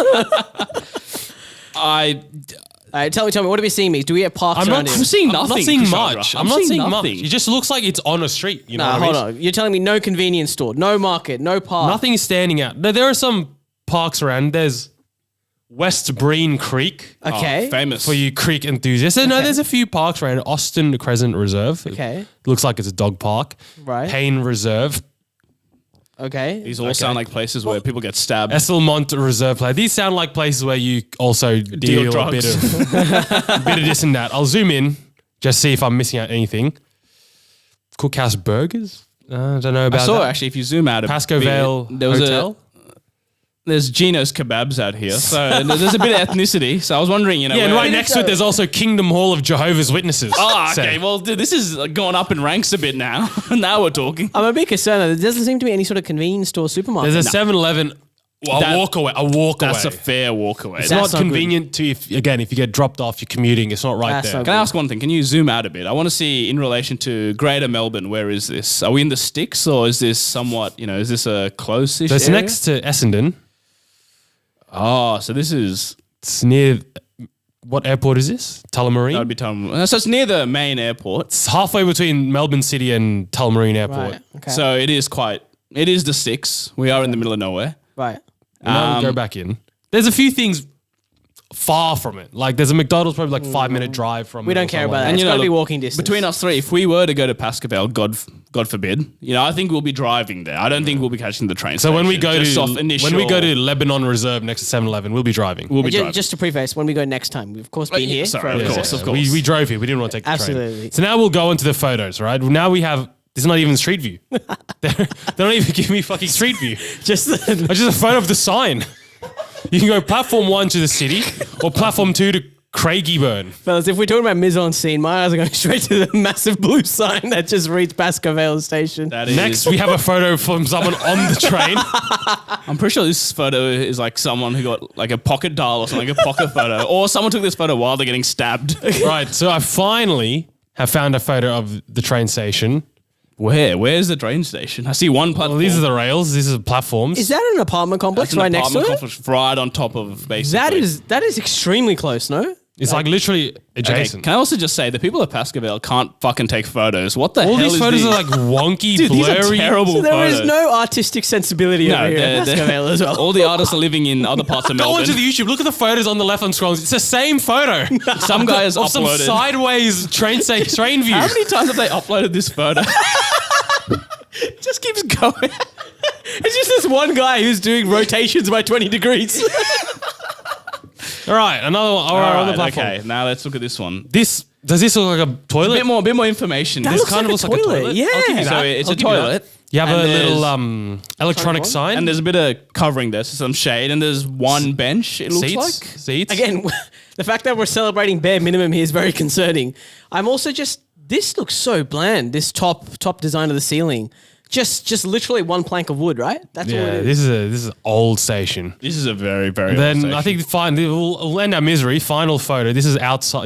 thought. Tell me, what are we seeing, Migs? Do we have parks I'm around not, here? I'm seeing I'm not nothing, seeing Cassandra. much. I'm I'm not seeing seeing much. nothing. It just looks like it's on a street. You know Nah, what I mean? hold on. You're telling me no convenience store, no market, no park. Nothing is standing out. There are some parks around. There's West Breen Creek. Okay. Famous. For you creek enthusiasts. No, Okay. there's a few parks around. Austin Crescent Reserve. Okay. It looks like it's a dog park. Right. Payne Reserve. Okay. These all sound like places where people get stabbed. Esselmont Reserve Play. These sound like places where you also deal a bit drugs. of bit of this and that. I'll zoom in, just see if I'm missing out anything. Cookhouse Burgers? I don't know I about saw that. actually if you zoom out a Pasco bit, Vale there was Hotel. there's Gino's Kebabs out here, so there's a bit of ethnicity. So I was wondering, Yeah, and where- right next to it, there's also Kingdom Hall of Jehovah's Witnesses. Oh, So- okay. Well, dude, this is going up in ranks a bit now. Now we're talking. I'm a bit concerned that there doesn't seem to be any sort of convenience store supermarket. There's a 7-Eleven. That- A walk away. That's a fair walk away. It's That's not not convenient to if you get dropped off, you're commuting. It's not right That's there. not Can I ask one thing? Can you zoom out a bit? I want to see in relation to Greater Melbourne. Where is this? Are we in the sticks or is this somewhat? Is this a close-ish So it's area? next to Essendon. Oh, so this is It's near. What airport is this? Tullamarine. that would be Tullamarine. So it's near the main airport. It's halfway between Melbourne City and Tullamarine Airport. Right. Okay. So it is quite. It is the sticks. We are in the middle of nowhere. right. No, go back in. There's a few things far from it. Like there's a McDonald's probably like 5-minute drive from. We it or don't care something about like that. And It's you know, got to be look, walking distance. Between us three, if we were to go to Pascoe, God forbid, I think we'll be driving there. I don't think we'll be catching the train. So when we go just to off initial, Lebanon Reserve next to 7-Eleven, we'll be driving. we'll be Ju- driving. just to preface, when we go next time, we've of course been yeah, here. sorry, for of a course, visit. of course. We drove here. We didn't want to take the Absolutely. train. So now we'll go into the photos, right? Now we have. This is not even Street View. they don't even give me fucking Street View. Just It's just a photo of the sign. You can go platform 1 to the city or platform 2 to Craigieburn. fellas, if we're talking about mise en scene, my eyes are going straight to the massive blue sign that just reads Pascoe Vale Station. That is, Next, we have a photo from someone on the train. I'm pretty sure this photo is like someone who got like a pocket dial or something, like a pocket photo, or someone took this photo while they're getting stabbed. Right, so I finally have found a photo of the train station. Where's the train station? I see one platform. Well, these are the rails. These are the platforms. Is that an apartment complex That's an right next to apartment it? complex right on top of basically. That is extremely close, no? It's like literally Okay, adjacent. can I also just say the people at Pascoe Vale can't fucking take photos? What the All hell these is photos these? are like wonky, Dude, these are blurry. terrible So there photos. is no artistic sensibility No, over here they're- at Pascoe they're- Vale as well. All the artists are living in other parts of Go Melbourne. onto the YouTube. Look at the photos on the left on scrolls. It's the same photo. Some guy has of some uploaded. sideways train view. How many times have they uploaded this photo? It just keeps going. It's just this one guy who's doing rotations by 20 degrees. All right, another one. All right, on the platform. okay. Now let's look at this one. Does this look like a toilet? Bit more information. That This looks kind of like looks like a toilet. Yeah. I'll give you so that. it's I'll a give you that. toilet. You have And a there's- little electronic Sorry, sign And there's a bit of covering there, so some shade, and there's one bench. It looks seats. like. Seats. Again, the fact that we're celebrating bare minimum here is very concerning. I'm also this looks so bland, this top design of the ceiling. Just literally one plank of wood, right? That's all Yeah, it is. this is an old station. This is a very, very. old Then station. I think fine. We'll end our misery. Final photo. This is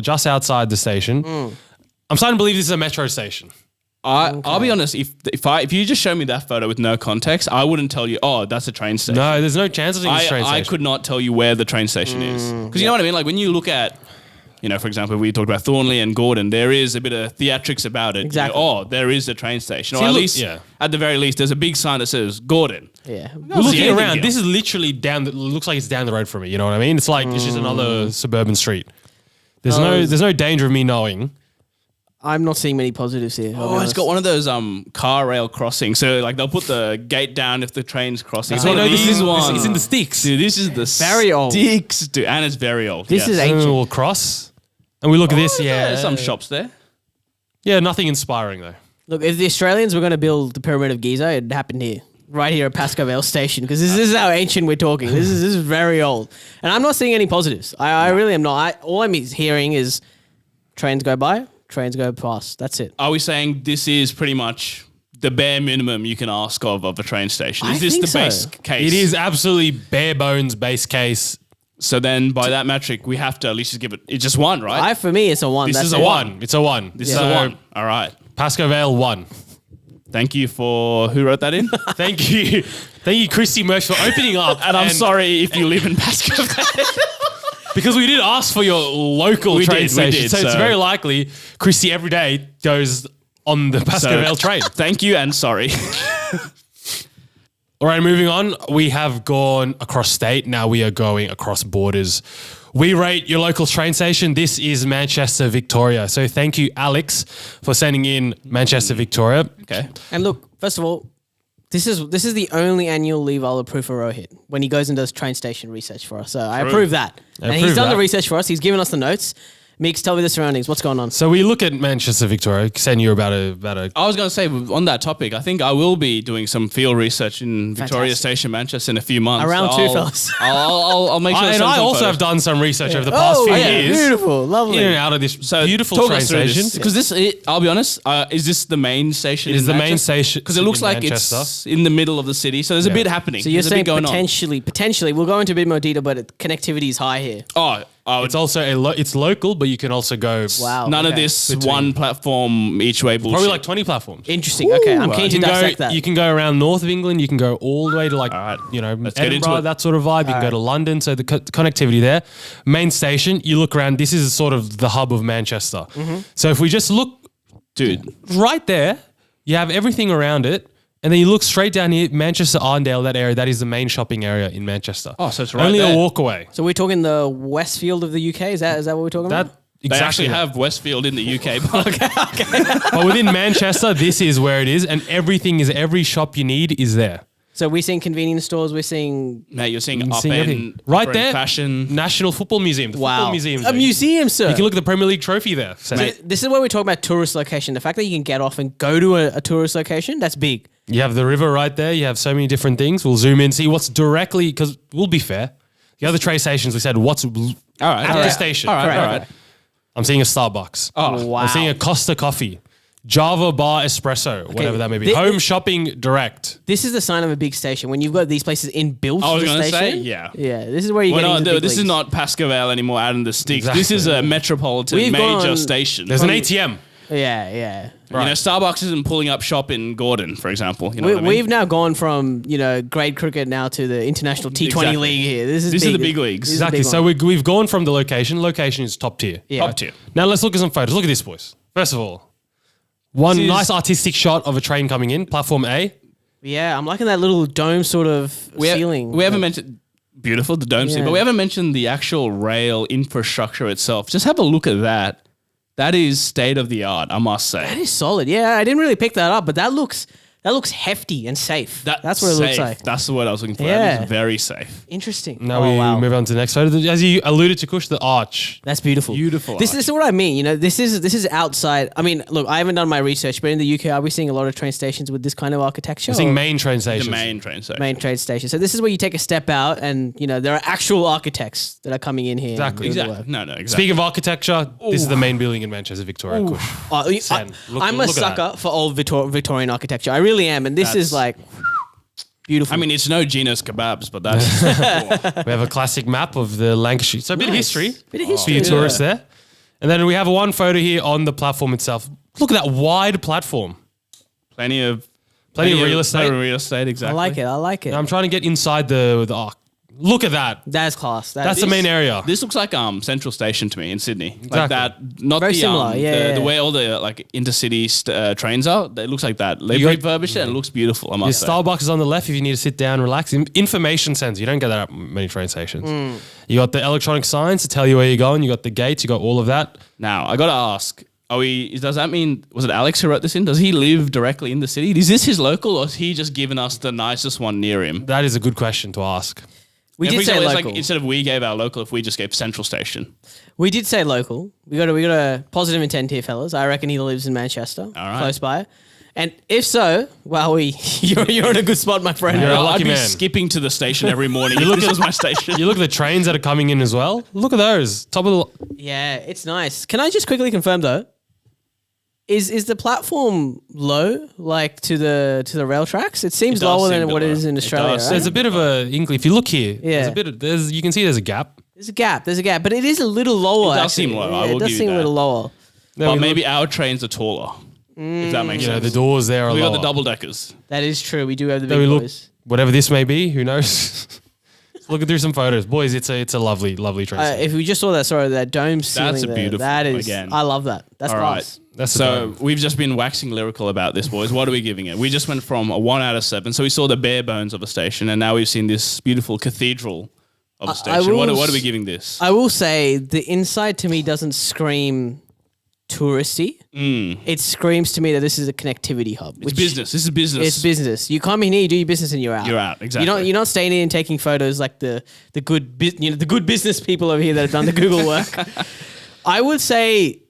just outside the station. I'm starting to believe this is a metro station. I'll be honest. If you just show me that photo with no context, I wouldn't tell you. Oh, that's a train station. No, there's no chance of seeing this train I station. could not tell you where the train station is because you know what I mean. Like when you look at, for example, we talked about Thornley and Gordon. There is a bit of theatrics about it. Exactly. There is a train station, or See, at look- least, yeah. at the very least, there's a big sign that says Gordon. Yeah. We're looking anything around. here. This is literally looks like it's down the road from me. You know what I mean? It's like it's just another suburban street. There's no danger of me knowing. I'm not seeing many positives here. Oh, it's got one of those car rail crossings. So like they'll put the gate down if the train's crossing. It's Oh, one no, of this these is ones. it's in the sticks. Dude, this is the Very old. sticks, dude, and it's very old. This is yes. ancient. We'll cross, and we look at this. Yeah, There's some shops there. Yeah, nothing inspiring though. Look, if the Australians were going to build the Pyramid of Giza, it happened here. Right here at Pascoe Vale Station, because this is how ancient we're talking. This is very old. And I'm not seeing any positives. I really am not. All I'm hearing is trains go by, trains go past. That's it. Are we saying this is pretty much the bare minimum you can ask of a train station? Is I this think the so. base case? It is absolutely bare bones base case. So then, by that metric, we have to at least just give it. It's just one, right? For me, it's a 1. This That's is it. a one. It's a one. This is a one. All right. Pascoe Vale 1. Thank you for who wrote that in. Thank you, Christy Murphy, for opening up. And I'm sorry if you live in Pascoe. because we did ask for your local We train did, station. So it's so- very likely Christy every day goes on the Baskerville train. Thank you and sorry. All right, moving on. We have gone across state. Now we are going across borders. We rate your local train station. This is Manchester, Victoria. So thank you, Alex, for sending in Manchester, Victoria. Okay. And look, first of all, this is the only annual leave I'll approve for Rohit when he goes and does train station research for us. So I approve that. And he's approve done the that. research for us. He's given us the notes. Meeks, tell me the surroundings. What's going on? So we look at Manchester, Victoria. Saying you're about a I was going to say on that topic, I think I will be doing some field research in Victoria Fantastic. Station, Manchester in a few months. Around So two, I'll- fellas. I'll make sure. to and send I some also photos. have done some research over the past few yeah. years. Beautiful, lovely. In and out of this beautiful talk train us through station. because I'll be honest, is this the main station? It is the main station because it looks in like Manchester. it's in the middle of the city. So there's a bit happening. So you're There's a saying bit going on. potentially, we'll go into a bit more detail, but connectivity is high here. It's also it's local, but you can also go Wow. None of okay. this one platform each way bullshit. probably like 20 platforms. Interesting. Okay, I'm keen to You can dissect go, that. you can go around north of England. You can go all the way to like, right. Edinburgh, get into it. that sort of vibe. You can go to London. So the connectivity there. Main station, you look around. This is sort of the hub of Manchester. Mm-hmm. So if we just look dude. right there, you have everything around it. And then you look straight down here, Manchester, Arndale, that area, that is the main shopping area in Manchester. Oh, so it's right Only there. a walk away. So we're talking the Westfield of the UK. Is that what we're talking That about? They exactly actually that. have Westfield in the UK. But But within Manchester, this is where it is, and every shop you need is there. So we're seeing convenience stores. We're seeing mate, you're seeing You can up see everything. end, Right upper end there, fashion. National Football Museum. The Football Museum. a museum, sir. You can look at the Premier League trophy there. So This is where we talk about tourist location. The fact that you can get off and go to a tourist location, that's big. you have the river right there. You have so many different things. We'll zoom in, see what's directly, because we'll be fair. The other train stations, we said, what's All right, at all the right. station? All right, Correct. all right. I'm seeing a Starbucks. Oh, Wow. I'm seeing a Costa Coffee. Java Bar Espresso, whatever that may be. Thi- Home Shopping Direct. This is the sign of a big station when you've got these places inbuilt. I was the gonna say, station. yeah. Yeah, this is where you Well, get no, into the dude, big this is leagues. not Pascal anymore out in the sticks. Exactly. This is a metropolitan We've major gone- station. There's an ATM. Yeah. You know, Starbucks isn't pulling up shop in Gordon, for example. You know what I mean? We've now gone from grade cricket now to the international T20 Exactly. league here. This is These big. are the big leagues. This is a Exactly. big So one. we've gone from the location. Location is top tier. Yeah. Top tier. Now let's look at some photos. Look at this, boys. First of all, one This is- nice artistic shot of a train coming in, platform A. Yeah, I'm liking that little dome sort of ceiling. We haven't mentioned beautiful the dome scene, Yeah. but we haven't mentioned the actual rail infrastructure itself. Just have a look at that. That is state of the art, I must say. That is solid. Yeah, I didn't really pick that up, but that looks hefty and safe. That's what it looks safe. like. That's the word I was looking for. Yeah. That is very safe. Interesting. Now oh, we wow. move on to the next photo. As you alluded to, Kush, the arch. That's beautiful. Beautiful This arch. is what I mean. You know, this is outside. I mean, look, I haven't done my research, but in the UK, are we seeing a lot of train stations with this kind of architecture? I'm seeing or- main train The stations. main train station. main train station. So this is where you take a step out, and there are actual architects that are coming in here. and Exactly. doing the Exactly. work. No, exactly. Speaking of architecture, this is the main building in Manchester, Victoria, Kush. Oh, Sen, look- I'm a look at that. sucker for old Victorian architecture. I really am, and this is That's- like beautiful. I mean, it's no Gina's kebabs, but that's We have a classic map of the Lancashire. So a bit of Nice. history. Bit of For history. you tourists there. And then we have one photo here on the platform itself. Look at that wide platform. plenty of Plenty of real estate. Plenty of real estate, I exactly. like it. I like it. I'm trying to get inside the arc. Look at that. That's class. That's the main area. This looks like Central Station to me in Sydney. Like Exactly. that, not Very the similar, yeah. the way all the like intercity trains are. It looks like that. They've You got- refurbished it and it looks beautiful. I Your must say. Starbucks is on the left if you need to sit down, relax. Information centre. You don't get that at many train stations. You got the electronic signs to tell you where you're going. You got the gates. You got all of that. Now I got to ask: does that mean was it Alex who wrote this in? Does he live directly in the city? Is this his local, or is he just given us the nicest one near him? That is a good question to ask. We And for did say example, it's local. like instead of we gave our local, if we just gave Central Station. We did say local. We got a positive intent here, fellas. I reckon he lives in Manchester, right. close by. And if so, well, you're in a good spot, my friend. You're a I'd lucky be man. skipping to the station every morning. You look at my station. You look at the trains that are coming in as well. Look at those. Top of the. Yeah, it's nice. Can I just quickly confirm though? Is the platform low, like to the rail tracks? It seems It does lower seem than a bit what it low. is in It Australia. does. Right? There's a bit of a inkling. If you look here, there's Yeah. a bit of, you can see there's a gap. There's a gap, but it is a little lower. It does actually. seem low, I Yeah, will it does give you seem a that. little lower. Then But we maybe look- our trains are taller. If that makes you know, sense. the doors there are We got lower. the double deckers. That is true. We do have the Then big we look, boys. whatever this may be, who knows? Looking through some photos, boys. It's a lovely train station. If we just saw that dome ceiling, That's a there, beautiful that is. again. I love that. That's All nice. right. That's the So dome. we've just been waxing lyrical about this, boys. What are we giving it? We just went from a 1 out of 7. So we saw the bare bones of a station, and now we've seen this beautiful cathedral of a station. What are we giving this? I will say the inside to me doesn't scream touristy. It screams to me that this is a connectivity hub. It's business. This is business. It's business. You come in here, you do your business, and you're out. You're out, exactly. You're not staying in and taking photos like the good the good business people over here that have done the Google work. I would say,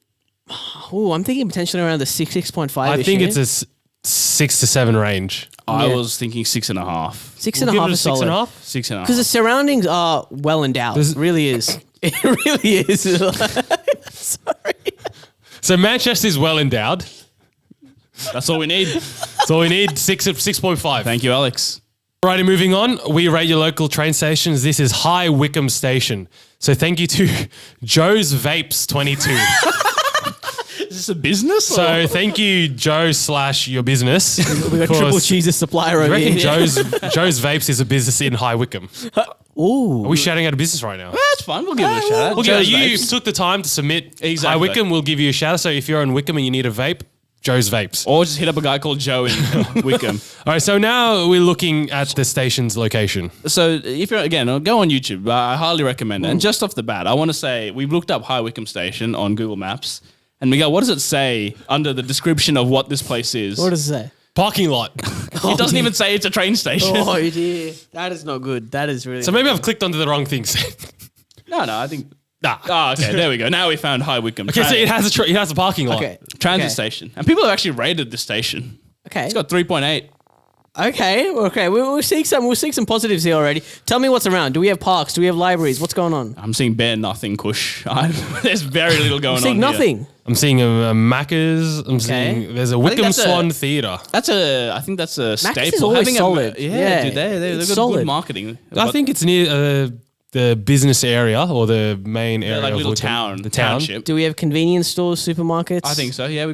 I'm thinking potentially around the 6.5. I think it's a 6 to 7 range. I Yeah. was thinking 6.5. 6.5 Give it a is solid. 6.5. 6.5. Because the surroundings are well endowed. It really is. It really is. Sorry. So Manchester is well endowed. That's all we need. So we need 6.5. Thank you, Alex. Righty, moving on. We rate your local train stations. This is High Wycombe Station. So thank you to Joe's Vapes 22. Is this a business? So thank you, Joe / your business. We got triple cheeses supplier I over reckon here. Joe's Vapes is a business in High Wycombe. Ooh. Are we shouting out a business right now? That's fine. We'll give it a shout out. Well, Joe's you Vapes. took the time to submit Exactly. High Wycombe. We'll give you a shout out. So if you're in Wycombe and you need a vape, Joe's Vapes. Or just hit up a guy called Joe in Wickham. All right, so now we're looking at the station's location. So if you're, again, go on YouTube. I highly recommend it. And just off the bat, I want to say we've looked up High Wycombe Station on Google Maps. And Miguel, what does it say under the description of what this place is? What does it say? Parking lot. It doesn't even say it's a train station. Oh dear. That is not good. That is really So maybe I've clicked onto the wrong things. No, I think... Nah. Oh, okay, there we go. Now we found High Wycombe. Okay, so it has a parking lot. Okay. Transit okay. station. And people have actually rated the station. Okay. It's got 3.8. Okay. We'll see some positives here already. Tell me what's around. Do we have parks? Do we have libraries? What's going on? I'm seeing bare nothing, Kush. There's very little going on Seeing here. nothing. I'm seeing a Macca's. I'm seeing there's a Wycombe that's Swan Theatre. I think that's a staple. is always Having solid. Yeah, dude, they've it's got solid. good marketing. I think it's near the business area or the main area. like of little Wycombe. town, The town. township. Do we have convenience stores, supermarkets? I think so. Yeah,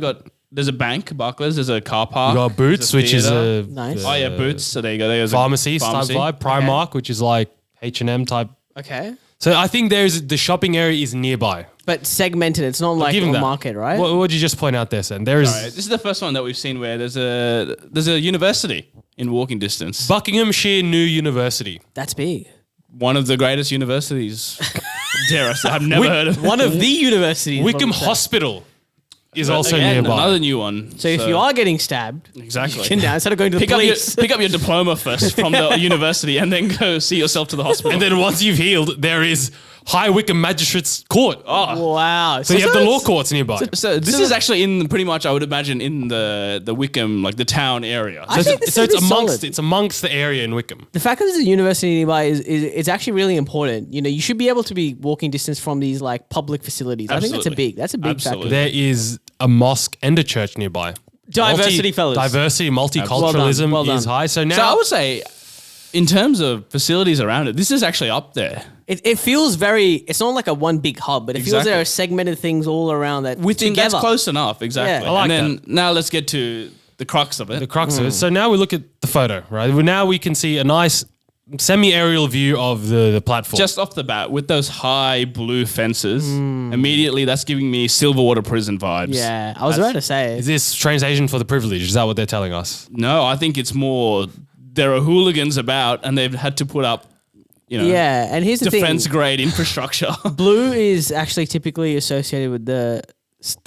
there's a bank, Barclays. There's a car park. We got Boots, there's which is theatre. a Nice. Oh yeah, Boots. So there you go. There's pharmacy a type pharmacy. vibe. Primark, which is like H&M type. Okay. So I think the shopping area is nearby. But segmented. It's not like Give a him that. market, right? What did you just point out there, Sen? There is All right, this is the first one that we've seen where there's a university in walking distance. Buckinghamshire New University. That's big. One of the greatest universities. Dare I say? I've never heard of One of the universities. Wickham what I'm saying. Hospital is also Again, nearby. another new one. So if you are getting stabbed, Exactly. you can now, instead of going to the pick up your police. pick up your diploma first from the university and then go see yourself to the hospital. And then once you've healed, there is High Wycombe Magistrates Court. oh. Wow. So you have the law courts nearby. So this is actually in pretty much, I would imagine, in the Wickham, like the town area. I think this So is it's amongst solid. it's amongst the area in Wickham. The fact that there's a university nearby is it's actually really important. You know, you should be able to be walking distance from these like public facilities. I think Absolutely. that's a big Absolutely. factor. There is a mosque and a church nearby. Diversity, fellas. Diversity, multiculturalism Well done. is high. So now So I would say, in terms of facilities around it, this is actually up there. It feels very. It's not like a one big hub, but it feels Exactly. there are segmented things all around that Within together. that's close enough, exactly. Yeah. I like and then now let's get to the crux of it. the crux of it. So now we look at the photo, right? Now we can see a nice semi-aerial view of the platform. Just off the bat, with those high blue fences, immediately that's giving me Silverwater prison vibes. Yeah, I was about to say. is this train station for the privileged? Is that what they're telling us? No, I think it's more there are hooligans about and they've had to put up, Yeah, and here's the defense thing: grade infrastructure. blue is actually typically associated with the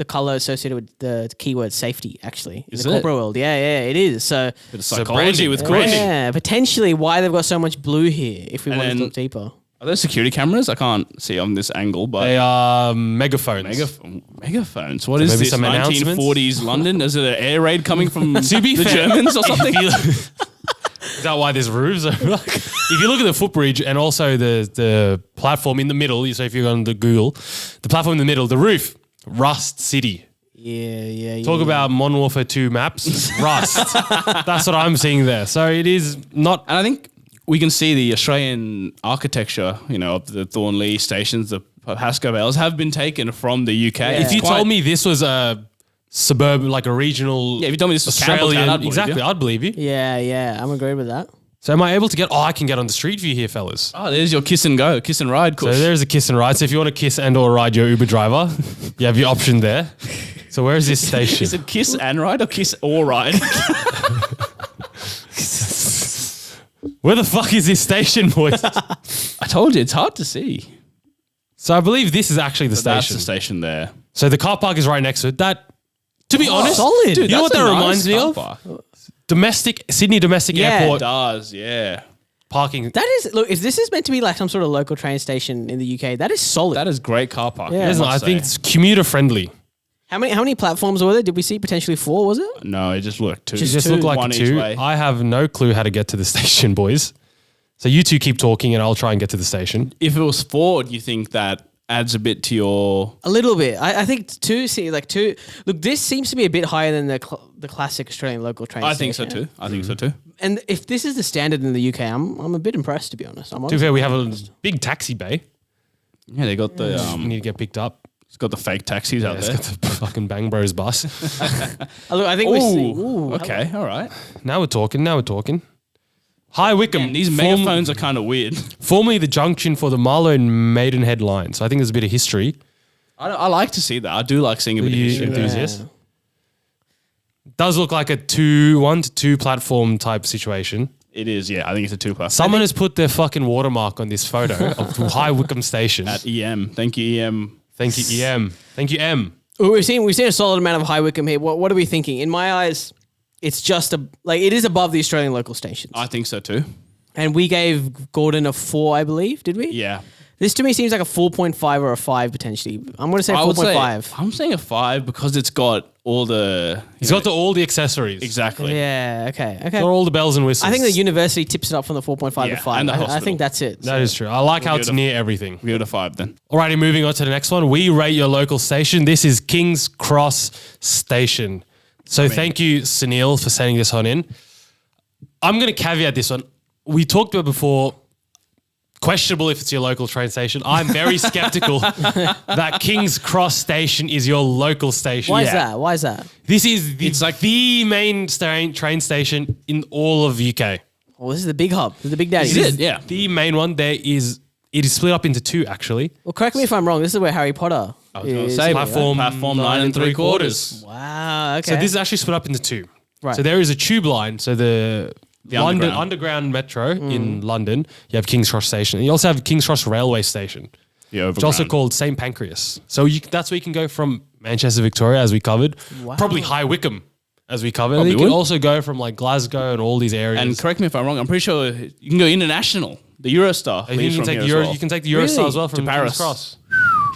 color associated with the keyword safety. Actually, in Is the it? corporate world, yeah, it is. So, Bit of So psychology branding. with branding. yeah, potentially why they've got so much blue here. If we And want to then- look deeper, Are those security cameras? I can't see on this angle, but They are megaphones. megaphones. What is maybe this? some announcements? 1940s London? Is it an air raid coming from To be the fair, Germans or something? Is that why there's roofs? If you look at the footbridge and also the platform in the middle, so if you're on the Google, the platform in the middle, the roof, Rust City. yeah. Talk about Modern Warfare 2 maps, Rust. That's what I'm seeing there. So it is not. And I think we can see the Australian architecture, of the Thornley stations, the Pascoe Vales have been taken from the UK. Yeah. If you told me this was a suburban, like a regional, Yeah, if you told me this was Australian, Campbelltown, I'd believe exactly, you. I'd believe you. Yeah, I'm agreed with that. So am I able to get? Oh, I can get on the Street View here, fellas. Oh, there's your kiss and go, kiss and ride So course. there's a kiss and ride. So if you want to kiss and or ride your Uber driver, you have your option there. So where is this station? Is it kiss and ride or kiss or ride? Where the fuck is this station, boys? I told you, it's hard to see. So I believe this is actually the That's station. the station there. So the car park is right next to it. That, to be honest, solid. Dude, you know what that's that a reminds nice me car of? park. Sydney domestic Yeah. It airport does, yeah. parking. That is, look, if this is meant to be like some sort of local train station in the UK, that is solid. That is great car park. Yeah. Isn't it? I think it's commuter friendly. How many platforms were there? Did we see potentially 4, was it? No, it just looked two. It just looked like one a each 2. way. I have no clue how to get to the station, boys. So you two keep talking and I'll try and get to the station. If it was Ford, you think that adds a bit to your... A little bit. I think 2, look, this seems to be a bit higher than the classic Australian local train I think so station. too. I think so too. And if this is the standard in the UK, I'm a bit impressed, to be honest. To be fair, we have a big taxi bay. Yeah, they got the You need to get picked up. it's got the fake taxis out It's there. got the fucking Bang Bros bus. Look, I think we're seeing. Ooh, Okay, all right. Now we're talking. Hi Wickham. And these megaphones are kind of weird. Formerly the junction for the Marlow and Maidenhead line. So I think there's a bit of history. I like to see that. I do like seeing a bit of You history. there. enthusiast? Does look like a 1 to 2 platform type situation. It is, yeah. I think it's a 2+. Someone has put their fucking watermark on this photo of High Wycombe Station. At EM. Thank you, EM. Thank you, EM. Thank you, M. Ooh, we've seen a solid amount of High Wycombe here. What are we thinking? In my eyes, it's just it is above the Australian local stations. I think so too. And we gave Gordon a 4, I believe. Did we? Yeah. This to me seems like a 4.5 or a 5 potentially. I'm going to say I would say 4.5. I'm saying a 5 because it's got all the... He's got all the accessories. Exactly. Yeah. Okay. Got all the bells and whistles. I think the university tips it up from the 4.5 Yeah, to 5. and the I hospital. think that's it. That is true. I like how it's give it a- near everything. Give it a 5 then. Alrighty, moving on to the next one. We rate your local station. This is King's Cross Station. So thank you, Sunil, for sending this one in. I'm going to caveat this one. We talked about before, questionable if it's your local train station. I'm very skeptical that King's Cross Station is your local station. Why is that? Why is that? This is It's like- the main train station in all of UK. Well, this is the big hub. This is the big daddy. Is it? Yeah. The main one. It is split up into 2 actually. Well, correct me if I'm wrong. This is where Harry Potter I was going to is. say Platform platform 9 3/4. Wow. Okay. So this is actually split up into 2. Right. So there is a tube line. So the London underground. underground metro in London. You have King's Cross Station. And you also have King's Cross Railway Station, Yeah, which is also called St Pancras. So that's where you can go from Manchester, Victoria, as we covered. Wow. Probably High Wycombe, as we covered. Probably And you can would. also go from like Glasgow and all these areas. And correct me if I'm wrong. I'm pretty sure you can go international. The Eurostar. I think leaves you can from take here as well. you can take the Eurostar Really? as well from Paris. King's Cross.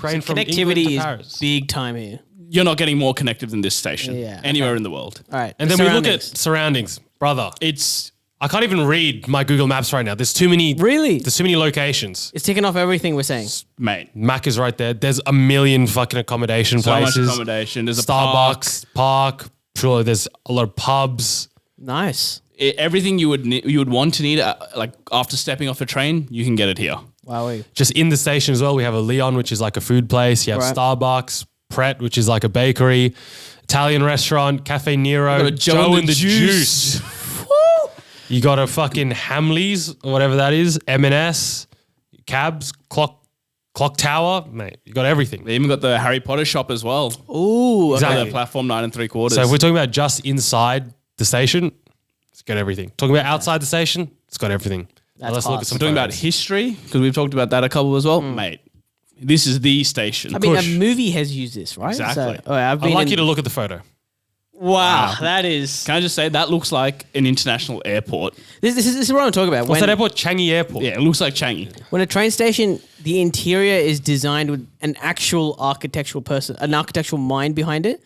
Train from England Connectivity to is Paris. big time here. You're not getting more connected than this station. Yeah, Anywhere in the world. All right. And the then we look at surroundings. surroundings, brother. It's I can't even read my Google Maps right now. There's too many. Really? There's too many locations. It's ticking off everything we're saying. mate. Mac is right there. There's a million fucking accommodation So much places. accommodation. There's a Starbucks, park. Sure, there's a lot of pubs. Nice. everything you would want to need, like after stepping off a train, you can get it here. Wow. Just in the station as well, we have a Leon, which is like a food place. You have Right. Starbucks, Pret, which is like a bakery, Italian restaurant, Cafe Nero, Got a Joe and the Juice. You got a fucking Hamleys or whatever that is, M&S, cabs, clock tower, mate. You got everything. They even got the Harry Potter shop as well. Ooh. Okay. Exactly. The platform 9 3/4. So if we're talking about just inside the station, it's got everything. Talking about outside the station, it's got everything. Now That's let's look at class. some We're talking about photos. history, because we've talked about that a couple as well. Mate, this is the station. I mean, Push. a movie has used this, right? Exactly. So, all right, I've been I'd like in- you to look at the photo. Wow, that is. Can I just say, that looks like an international airport. This is what I'm talking about. What's that airport? Changi Airport. Yeah, it looks like Changi. When a train station, the interior is designed with an actual an architectural mind behind it,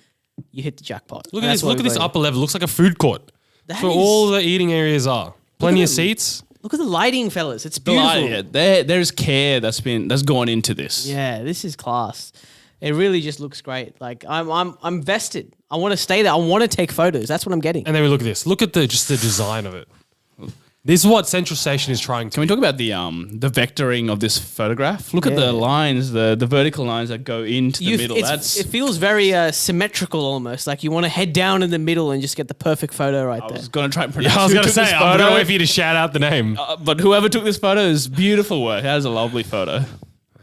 you hit the jackpot. Look at That's this. what Look at we're this going- upper level. Looks like a food court. That Where is- all the eating areas are. Plenty of seats. Look at the lighting, fellas. It's The beautiful. light, there's care that's gone into this. Yeah, this is class. It really just looks great. Like I'm vested. I want to stay there. I want to take photos. That's what I'm getting. And then we look at this. Look at just the design of it. This is what Central Station is trying to. Can we talk about the vectoring of this photograph? Look at Yeah. the lines, the vertical lines that go into the middle. It feels very symmetrical almost. Like you want to head down in the middle and just get the perfect photo right I there. was going to try and pronounce I was who going to took this say, I'm photo. going to wait for you to shout out the name. But whoever took this photo is beautiful work. That is a lovely photo.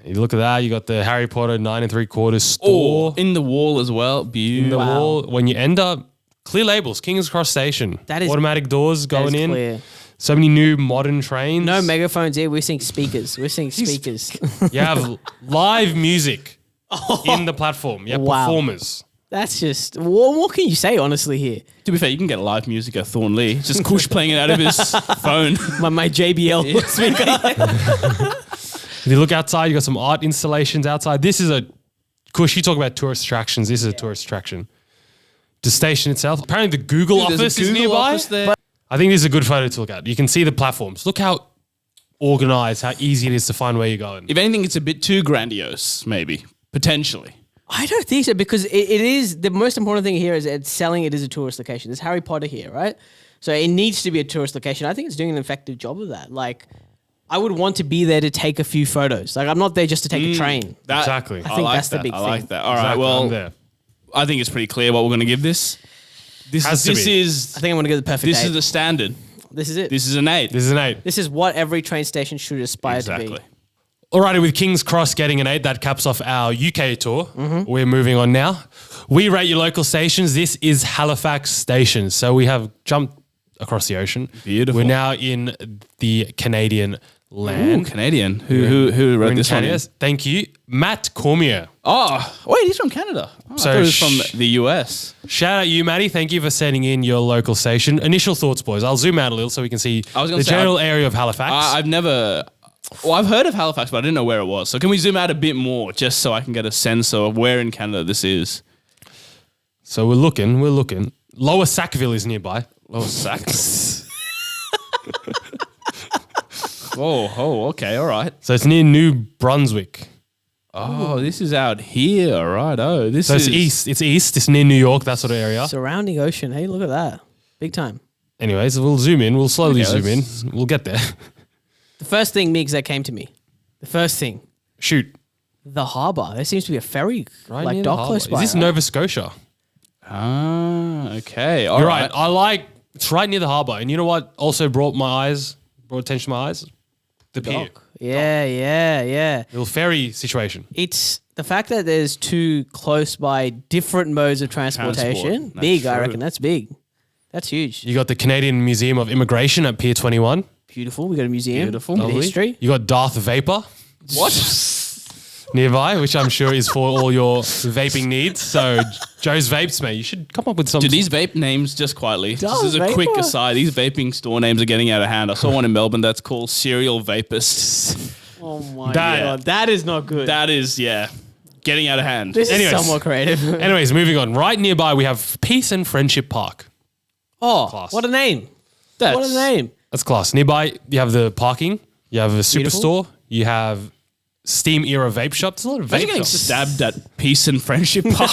You look at that. You got the Harry Potter 9 3/4 store In the wall as well. in Beautiful. the wall. When you end up, clear labels, King's Cross Station. That is- automatic doors That is going in. clear. So many new modern trains. No megaphones here. We're seeing speakers. We're seeing speakers. You have live music in the platform. You have Wow. performers. That's just what can you say honestly here? To be fair, you can get live music at Thornley. It's just Kush playing it out of his phone. My JBL speaker. If you look outside, you got some art installations outside. This is Kush, you talk about tourist attractions. This is a tourist attraction. The station itself. Apparently the Google There's a office is Google nearby. office there. I think this is a good photo to look at. You can see the platforms. Look how organized, how easy it is to find where you're going. If anything, it's a bit too grandiose, maybe. Potentially. I don't think so because it is the most important thing here is it's selling it as a tourist location. There's Harry Potter here, right? So it needs to be a tourist location. I think it's doing an effective job of that. Like, I would want to be there to take a few photos. Like, I'm not there just to take a train. Exactly. I think like that's the that. big I like thing. that. All right, Exactly, well, I'm there. I think it's pretty clear what we're going to give this. This Has to be. is I think I'm gonna go the perfect. this 8. is the standard. This is it. This is an 8. This is an 8. This is what every train station should aspire Exactly. to be. Alrighty, with King's Cross getting an 8, that caps off our UK tour. Mm-hmm. We're moving on now. We rate your local stations. This is Halifax Station. So we have jumped across the ocean. Beautiful. We're now in the Canadian Ooh, land. Canadian. Who We're wrote in this one? Canada. Thank you. Matt Cormier. Oh, wait, he's from Canada. Oh, So I thought he was sh- from the US. Shout out you, Matty. Thank you for sending in your local station. Initial thoughts, boys. I'll zoom out a little so we can see I was gonna the say, general area of Halifax. I've never. Well, I've heard of Halifax, but I didn't know where it was. So can we zoom out a bit more just so I can get a sense of where in Canada this is? So we're looking. Lower Sackville is nearby. Lower Sackville. Oh, okay, all right. So it's near New Brunswick. Oh, this is out here, right? Oh, this So is it's east. It's east. It's near New York, that sort of area. Surrounding ocean. Hey, look at that. Big time. Anyways, we'll zoom in. We'll slowly Okay, zoom in. We'll get there. The first thing, Migs, that came to me. The first thing. Shoot. The harbour. There seems to be a ferry Right like near the dock harbour. close by. Is this right? Nova Scotia? Ah, okay, all You're right. right. It's right near the harbour. And you know what also brought attention to my eyes? The pier. Dock. Yeah. Little ferry situation. It's the fact that there's two close by different modes of transportation. That's Big, I true. reckon. That's big. That's huge. You got the Canadian Museum of Immigration at Pier 21. Beautiful. We got a museum. Beautiful. Bit of Lovely. history. You got Darth Vapor What? nearby, which I'm sure is for all your vaping needs. So Joe's Vapes, mate. You should come up with some. Do these vape names, just quietly, Does this is a quick Vapor? aside, these vaping store names are getting out of hand. I saw one in Melbourne that's called Serial Vapist. Oh my That- god. That is not good. That is, getting out of hand. this Anyways. is somewhat creative. Anyways, moving on. Right nearby, we have Peace and Friendship Park. Oh, Class. what a name. That's, What a name. That's class. Nearby, you have the parking. You have a Beautiful. superstore. You have Steam Era Vape Shop. There's a lot of Imagine vape getting shops. stabbed at Peace and Friendship Park.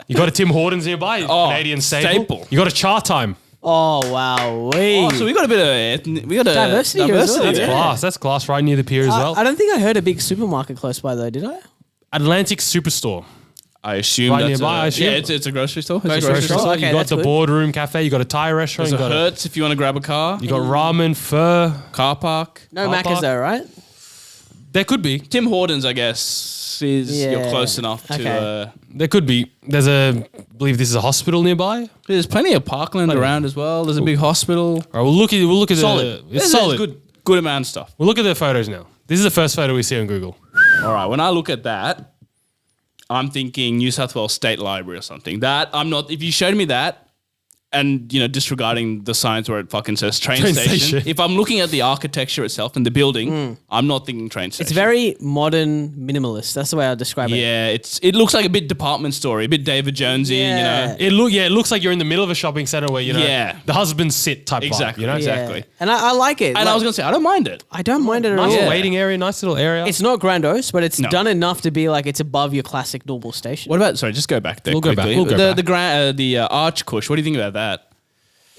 You got a Tim Hortons nearby, Oh, Canadian staple. staple. You got a Char Time. Oh, wow. Wait. Oh, so we got a bit of Diversity here as well. That's Yeah. class. That's class right near the pier as well. I don't think I heard a big supermarket close by though, did I? Atlantic Superstore. I assume Right that's nearby, I assume. yeah, it's a grocery store. It's a Grocery grocery store. store. Okay, you got that's the good. Boardroom Cafe. You got a Thai restaurant. There's You a got, Hertz if you want to grab a car. you got ramen, pho. Car park. No Car Macca's park. though, right? There could be. Tim Hortons, I guess, is you're Yeah. close enough to. Okay. There could be. There's I believe this is a hospital nearby. There's plenty of parkland around as well. There's a big hospital. All right, we'll look at Solid. It's There's solid. good amount of stuff. We'll look at the photos now. This is the first photo we see on Google. All right. When I look at that, I'm thinking New South Wales State Library or something. That I'm not. If you showed me that, and disregarding the signs where it fucking says train Train station, station. if I'm looking at the architecture itself and the building, I'm not thinking train station. It's very modern minimalist. That's the way I describe it. Yeah, it looks like a bit department store, a bit David Jonesy, Yeah. It looks like you're in the middle of a shopping center where Yeah. the husbands sit type Exactly. vibe, Yeah. Exactly. And I like it. And I was gonna say I don't mind it. I don't mind it at nice all. little Yeah. waiting area, nice little area. It's not grandiose, but it's No. done enough to be like it's above your classic normal station. What about? Sorry, just go back there. We'll go quickly. back, we'll go back. The Arch Kush. What do you think about that?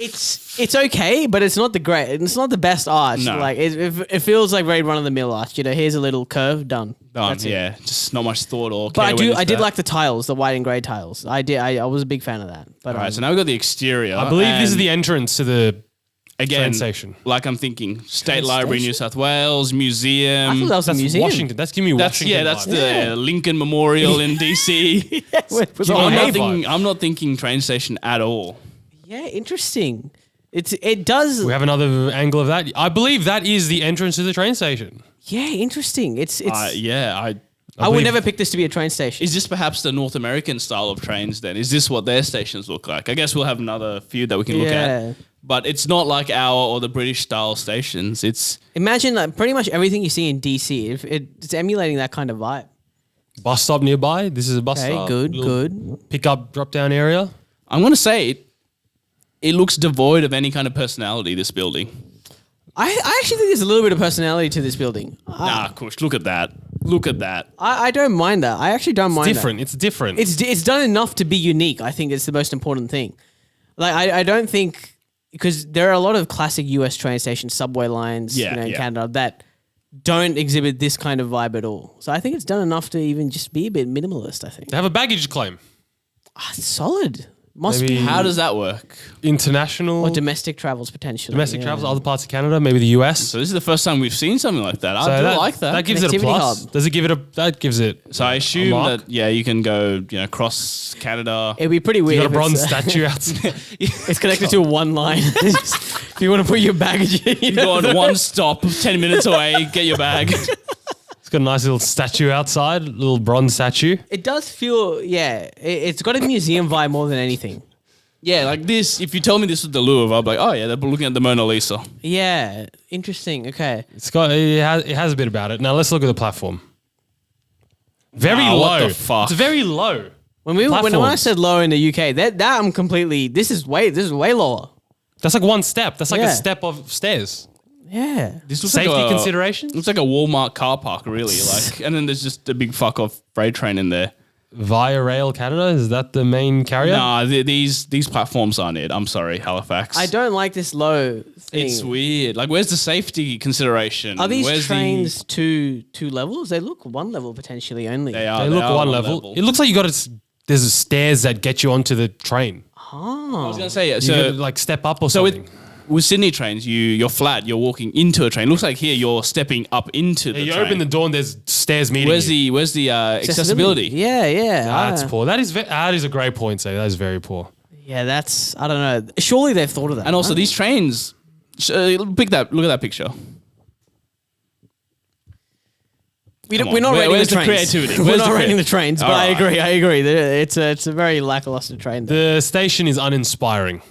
It's okay, but it's not the great. It's not the best arch. No. Like it feels like very run of the mill arch. You know, here's a little curve, done. That's it. Yeah, just not much thought or. But care I did that. like the tiles, the white and grey tiles. I was a big fan of that. But All right, so now we've got the exterior. I believe this is and the entrance to the again train station. Like I'm thinking, State Train Library, New station? South Wales, I museum. thought that was a That's museum. Washington. That's giving me That's Washington. that's vibes. the Lincoln Memorial in DC. With Give all me the a hay- vibe. I'm not thinking train station at all. Yeah, interesting. It does. We have another angle of that. I believe that is the entrance to the train station. Yeah, interesting. It's. I I would believe- never pick this to be a train station. Is this perhaps the North American style of trains then? Is this what their stations look like? I guess we'll have another few that we can look Yeah. at. But it's not like our or the British style stations. It's Imagine like pretty much everything you see in DC. If it's emulating that kind of vibe. Bus stop nearby. This is a bus Okay, stop. good, Little good. Pick up, drop down area. I'm gonna say it looks devoid of any kind of personality, this building. I actually think there's a little bit of personality to this building. Nah, Kush, look at that. Look at that. I don't mind that. I actually don't mind Different. It's different. that. It's done enough to be unique. I think it's the most important thing. Like I don't think because there are a lot of classic US train stations, subway lines, Yeah, in yeah. Canada that don't exhibit this kind of vibe at all. So I think it's done enough to even just be a bit minimalist. I think they have a baggage claim. It's solid. Must Maybe- be How does that work? International. or domestic travels potentially. domestic yeah. travels, other parts of Canada, maybe the US. So this is the first time we've seen something like that. So I do like that. That gives it a Connectivity plus. hub. Does it give it a? That gives it. So I assume mark? that you can go cross Canada. It'd be pretty You weird. got a if bronze it's, statue outside. It's connected to one line. If you want to put your baggage in, You go on one stop, 10 minutes away, get your bag. It's got a nice little statue outside, little bronze statue. It does feel, yeah, it's got a museum vibe more than anything. Yeah, like this. If you tell me this was the Louvre, I'll be like, oh yeah, they're looking at the Mona Lisa. Yeah, interesting. Okay. It's got it has a bit about it. Now let's look at the platform. Very Wow, low. what the fuck? It's very low. When I Platforms. said low in the UK, that I'm completely. This is way lower. That's like one step. That's like Yeah. a step of stairs. Yeah. This looks Safety like a, considerations. Looks like a Walmart car park, really. Like, and then there's just a big fuck off freight train in there. Via Rail Canada, is that the main carrier? Nah, these platforms aren't it. I'm sorry, Halifax. I don't like this low thing. It's weird. Like, where's the safety consideration? Are these Where's trains two levels? They look one level potentially only. They are. They look one level. It looks like you got to. There's stairs that get you onto the train. I was gonna say, You so gotta, like step up or so something. with Sydney trains, you're flat. You're walking into a train. Looks like here you're stepping up into the you train. open the door and there's stairs meeting Where's you. the accessibility? Yeah, yeah. That's poor. That is a great point. Say that is very poor. Yeah, that's I don't know. Surely they've thought of that. And also right? these trains. Look at that picture. Come on. We're not rating Where's the the trains. creativity? We're Where's not the rating the crea- trains, but All I right. agree. It's a very lackluster train. There. The station is uninspiring.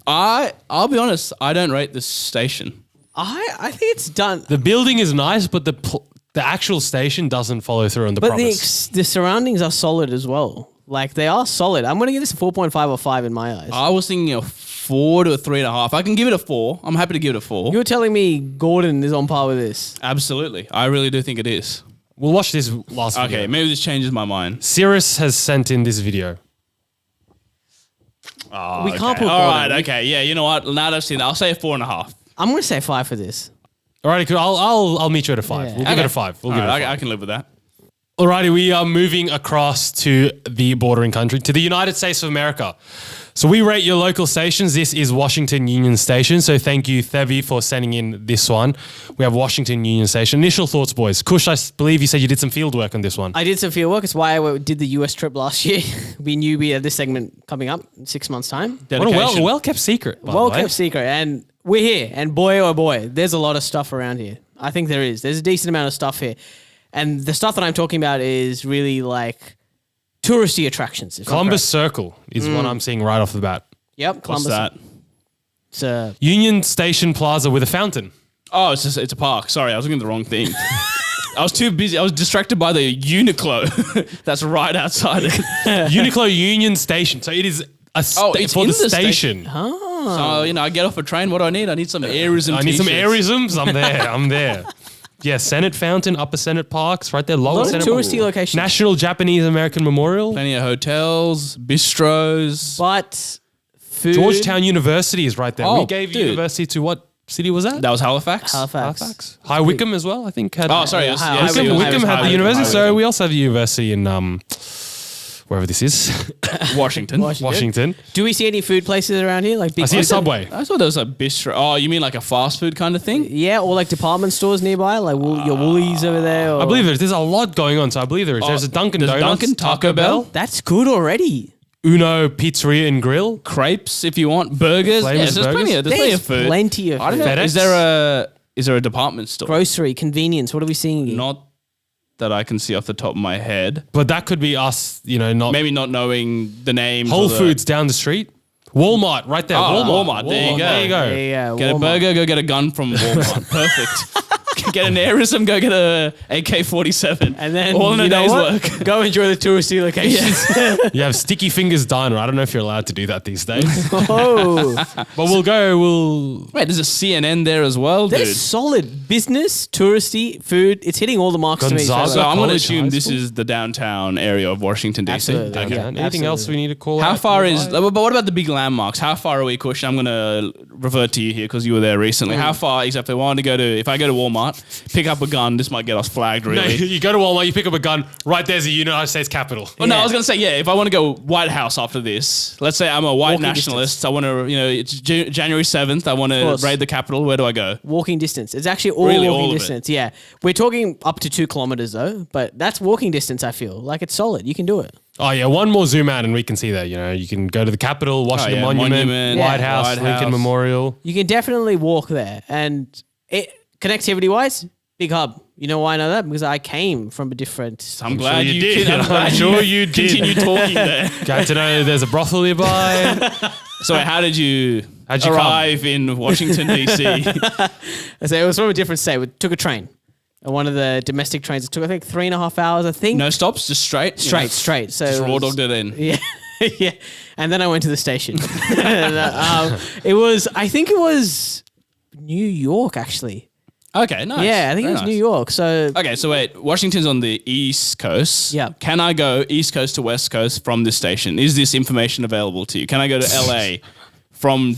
I'll be honest. I don't rate this station. I think it's done. The building is nice, but the actual station doesn't follow through on the But promise. the surroundings are solid as well. Like they are solid. I'm gonna give this a 4.5 or 5 in my eyes. I was thinking a 4 to a 3.5. I can give it a 4. I'm happy to give it a 4. You're telling me Gordon is on par with this? Absolutely. I really do think it is. We'll watch this last Okay, video. maybe this changes my mind. Cirrus has sent in this video. Oh, We can't put All Gordon. right, okay. Yeah, you know what? Now that I've seen that, I'll say a 4.5. I'm gonna say 5 for this. Alrighty, cool. I'll meet you at a 5. Yeah. We'll give it a 5. We'll All give it right, a 5. I can live with that. Alrighty, we are moving across to the bordering country, to the United States of America. So we rate your local stations. This is Washington Union Station. So thank you, Thevi, for sending in this one. We have Washington Union Station. Initial thoughts, boys. Kush, I believe you said you did some field work on this one. I did some field work. It's why I did the US trip last year. We knew we had this segment coming up in 6 months' time. What a Dedication. well-kept secret, by Well the way. kept secret, and we're here. And boy, oh boy, there's a lot of stuff around here. I think there is. There's a decent amount of stuff here, and the stuff that I'm talking about is really like touristy attractions. if I'm Columbus correct. Circle is one I'm seeing right off the bat. Yep, What's Columbus. that? It's a Union Station Plaza with a fountain. Oh, it's a park. Sorry, I was looking at the wrong thing. I was too busy. I was distracted by the Uniqlo that's right outside it. Uniqlo Union Station. So it is it's for in the the station. So, I get off a train. What do I need? I need some airism I need some t-shirts. airisms. I'm there. I'm there. Yeah, Senate Fountain, Upper Senate Parks, right there. Lower lot of Senate touristy locations. National Japanese American Memorial. Plenty of hotels, bistros. but food. Georgetown University is right there. Oh, We gave dude. university to what city was that? That was Halifax. Halifax. High Wycombe as well, I think. Had, Oh, sorry. Yes, High- yes, High it was- Wycombe had the High university. Wycombe. So we also have the university in wherever this is, Washington. Washington. Do we see any food places around here? Like big I see a places? Subway. I thought there was a bistro. Oh, you mean like a fast food kind of thing? Yeah, or like department stores nearby, like your Woolies over there. Or... I believe there's a lot going on. So I believe there is. There's a Dunkin' There's Donuts, Dunkin', Taco Bell. That's good already. Uno Pizzeria and Grill. Crepes if you want, burgers. Flavors There's plenty of There's food. plenty of I don't know. FedEx? Is there a department store? grocery, convenience. What are we seeing here? Not that I can see off the top of my head. But that could be us, not Maybe not knowing the names. Whole or the- Foods down the street. Walmart right there. Oh, Walmart. Walmart. There you go. There you go. Yeah, Get a Walmart. burger, go get a gun from Walmart. Perfect. Get an aerism, go get a AK-47. And then all in a you know day's what? work. Go enjoy the touristy locations. You have Sticky Fingers Diner. I don't know if you're allowed to do that these days. Oh, But we'll Wait, there's a CNN there as well, they're dude. solid business, touristy, food. It's hitting all the marks to me. Gonzaga. So I'm going to College, assume high this school? is the downtown area of Washington, D.C. Absolutely. Okay. Yeah, Anything absolutely. else we need to call out? How far is, but what about the big landmarks? How far are we, Kush? I'm going to revert to you here because you were there recently. How far exactly? If I go to Walmart, pick up a gun, this might get us flagged No, really. you go to Walmart, you pick up a gun. Right there's the United States Capitol. Well, no, Yeah. I was going to say, if I want to go White House after this, let's say I'm a white Walking nationalist, I want to, it's January 7th, I want to course. raid the Capitol, where do I go? Walking distance. It's actually all Really, all walking of it. distance. Yeah. We're talking up to 2 kilometers though, but that's walking distance, I feel. Like it's solid. You can do it. Oh yeah, one more zoom out and we can see that. You can go to the Capitol, Washington yeah, Monument, Monument, White yeah. House, White Lincoln House. Memorial. You can definitely walk there. And connectivity wise, big hub. You know why I know that? Because I came from a different. I'm glad you you did. I'm glad I'm sure you did. Continue talking there. Got to know there's a brothel nearby. So how did you How'd you arrive in Washington, D.C.? So it was from a different state. We took a train. And one of the domestic trains. It took, I think, 3.5 hours, I think. No stops, just straight? Straight. So Just it raw was- dogged it in. Yeah. Yeah. And then I went to the station. And, I think it was New York, actually. Okay, nice. Yeah, I think Very it was nice. New York. So Okay, so wait, Washington's on the East Coast. Yeah. Can I go East Coast to West Coast from this station? Is this information available to you? Can I go to LA from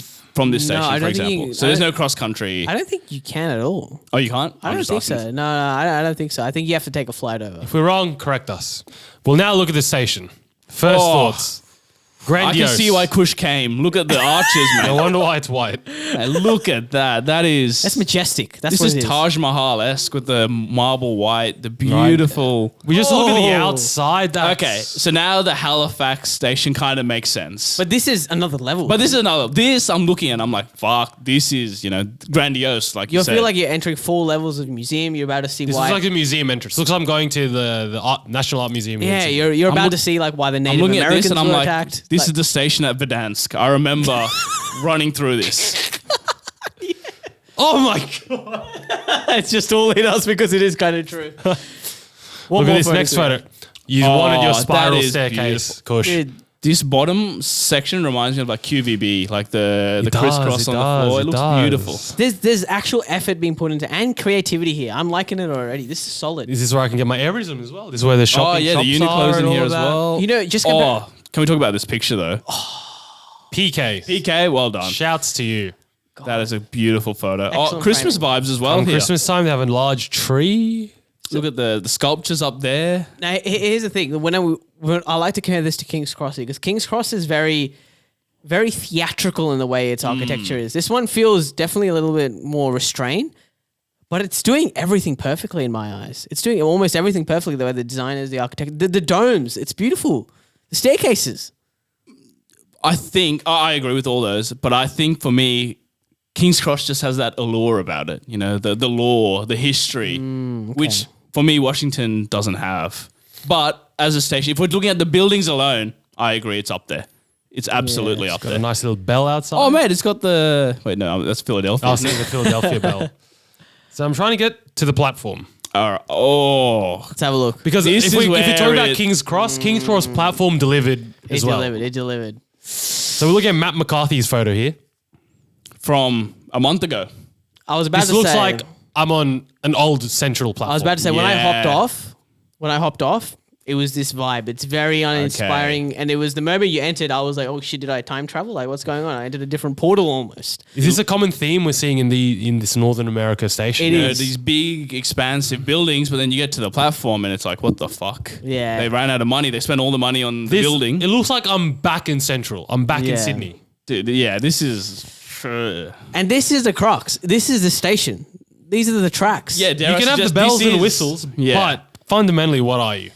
this station, I for don't think example? you- So there's no cross country. I don't think you can at all. Oh, you can't? I don't think so. No, I don't think so. I think you have to take a flight over. If we're wrong, correct us. We'll now look at the station. First Oh. thoughts. I Grandiose. can see why Kush came. Look at the arches, No man. wonder why it's white. Hey, look at that. That is. That's majestic. That's This what is it is. Taj Mahal-esque with the marble white, the beautiful. We just look at the Oh. outside. That's, Okay, so now the Halifax station kind of makes sense. But this is another level. But this is another. This I'm looking at. I'm like, fuck. This is grandiose. Like you you said. feel like you're entering 4 levels of museum. You're about to see This why. is like a museum entrance. Looks like I'm going to the National Art Museum. yeah, in you're about look- to see like why the I'm Native looking at Americans this and I'm were like, attacked. this Like, is the station at Verdansk. I remember running through this. Oh my god! it's just all in us because it is kind of true. One Look at more this next to it. photo. You wanted your that spiral is staircase, beautiful. Kush. Dude, This bottom section reminds me of like QVB, like the It does, crisscross it on the does, floor. It it looks does. beautiful. there's actual effort being put into and creativity here. I'm liking it already. This is solid. This is where I can get my airism as well. This is where the shopping Oh yeah, the shops are Uniqlo's in and here all as that. well. You know, just go oh, can we talk about this picture though? PK. PK, well done. Shouts to you. That is a beautiful photo. Oh, Excellent Christmas framing. vibes as well On here. Christmas time, they have a large tree. Look at the sculptures up there. Now, here's the thing. When I like to compare this to King's Cross because King's Cross is very, very theatrical in the way its architecture is. This one feels definitely a little bit more restrained, but it's doing everything perfectly in my eyes. It's doing almost everything perfectly. The way the designers, the architect, the domes, it's beautiful. The staircases. I think I agree with all those, but I think for me, King's Cross just has that allure about it. You know, the lore, the history, which for me Washington doesn't have. But as a station, if we're looking at the buildings alone, I agree it's up there. It's absolutely up Got a there. nice little bell outside. Oh mate, it's got the no, that's Philadelphia. I was isn't it? thinking the Philadelphia bell. So I'm trying to get to the platform. All right. Oh, Let's have a look. Because This if is you're talking where about it- King's Cross platform delivered as well. It delivered. So we're looking at Matt McCarthy's photo here. from a month ago. I was about This to looks say. like I'm on an old central platform. I was about to say when I Yeah. hopped off, it was this vibe. It's very uninspiring. And it was the moment you entered, I was like, oh shit, did I time travel? Like, what's going on? I entered a different portal almost. Is this a common theme we're seeing in this Northern America station? It You know, is. these big, expansive buildings, but then you get to the platform and it's like, what the fuck? Yeah. They ran out of money. They spent all the money on the This- building. It looks like I'm back in Central. I'm back Yeah. in Sydney. Dude, yeah, this is. And this is the crux. This is the station. These are the tracks. Yeah, You can have the bells and whistles, Yeah. but fundamentally, what are you?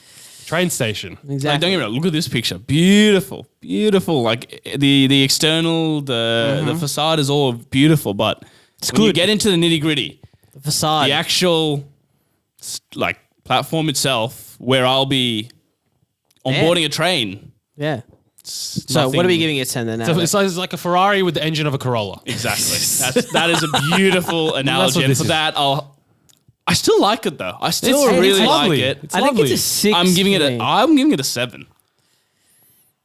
Train station. Like, Exactly. don't get me wrong. Look at this picture. Beautiful, beautiful. Like the external, the facade is all beautiful, but when you good. get into the nitty gritty, The facade. the actual like platform itself, where I'll be onboarding a train. Yeah. So what are we giving it 10 then? So it's like a Ferrari with the engine of a Corolla. Exactly. that is a beautiful analogy. what And this for is. that, I still like it though. I still It's really like lovely. it. It's I think lovely. it's a 6. I'm giving it for a. me. I'm giving it a 7.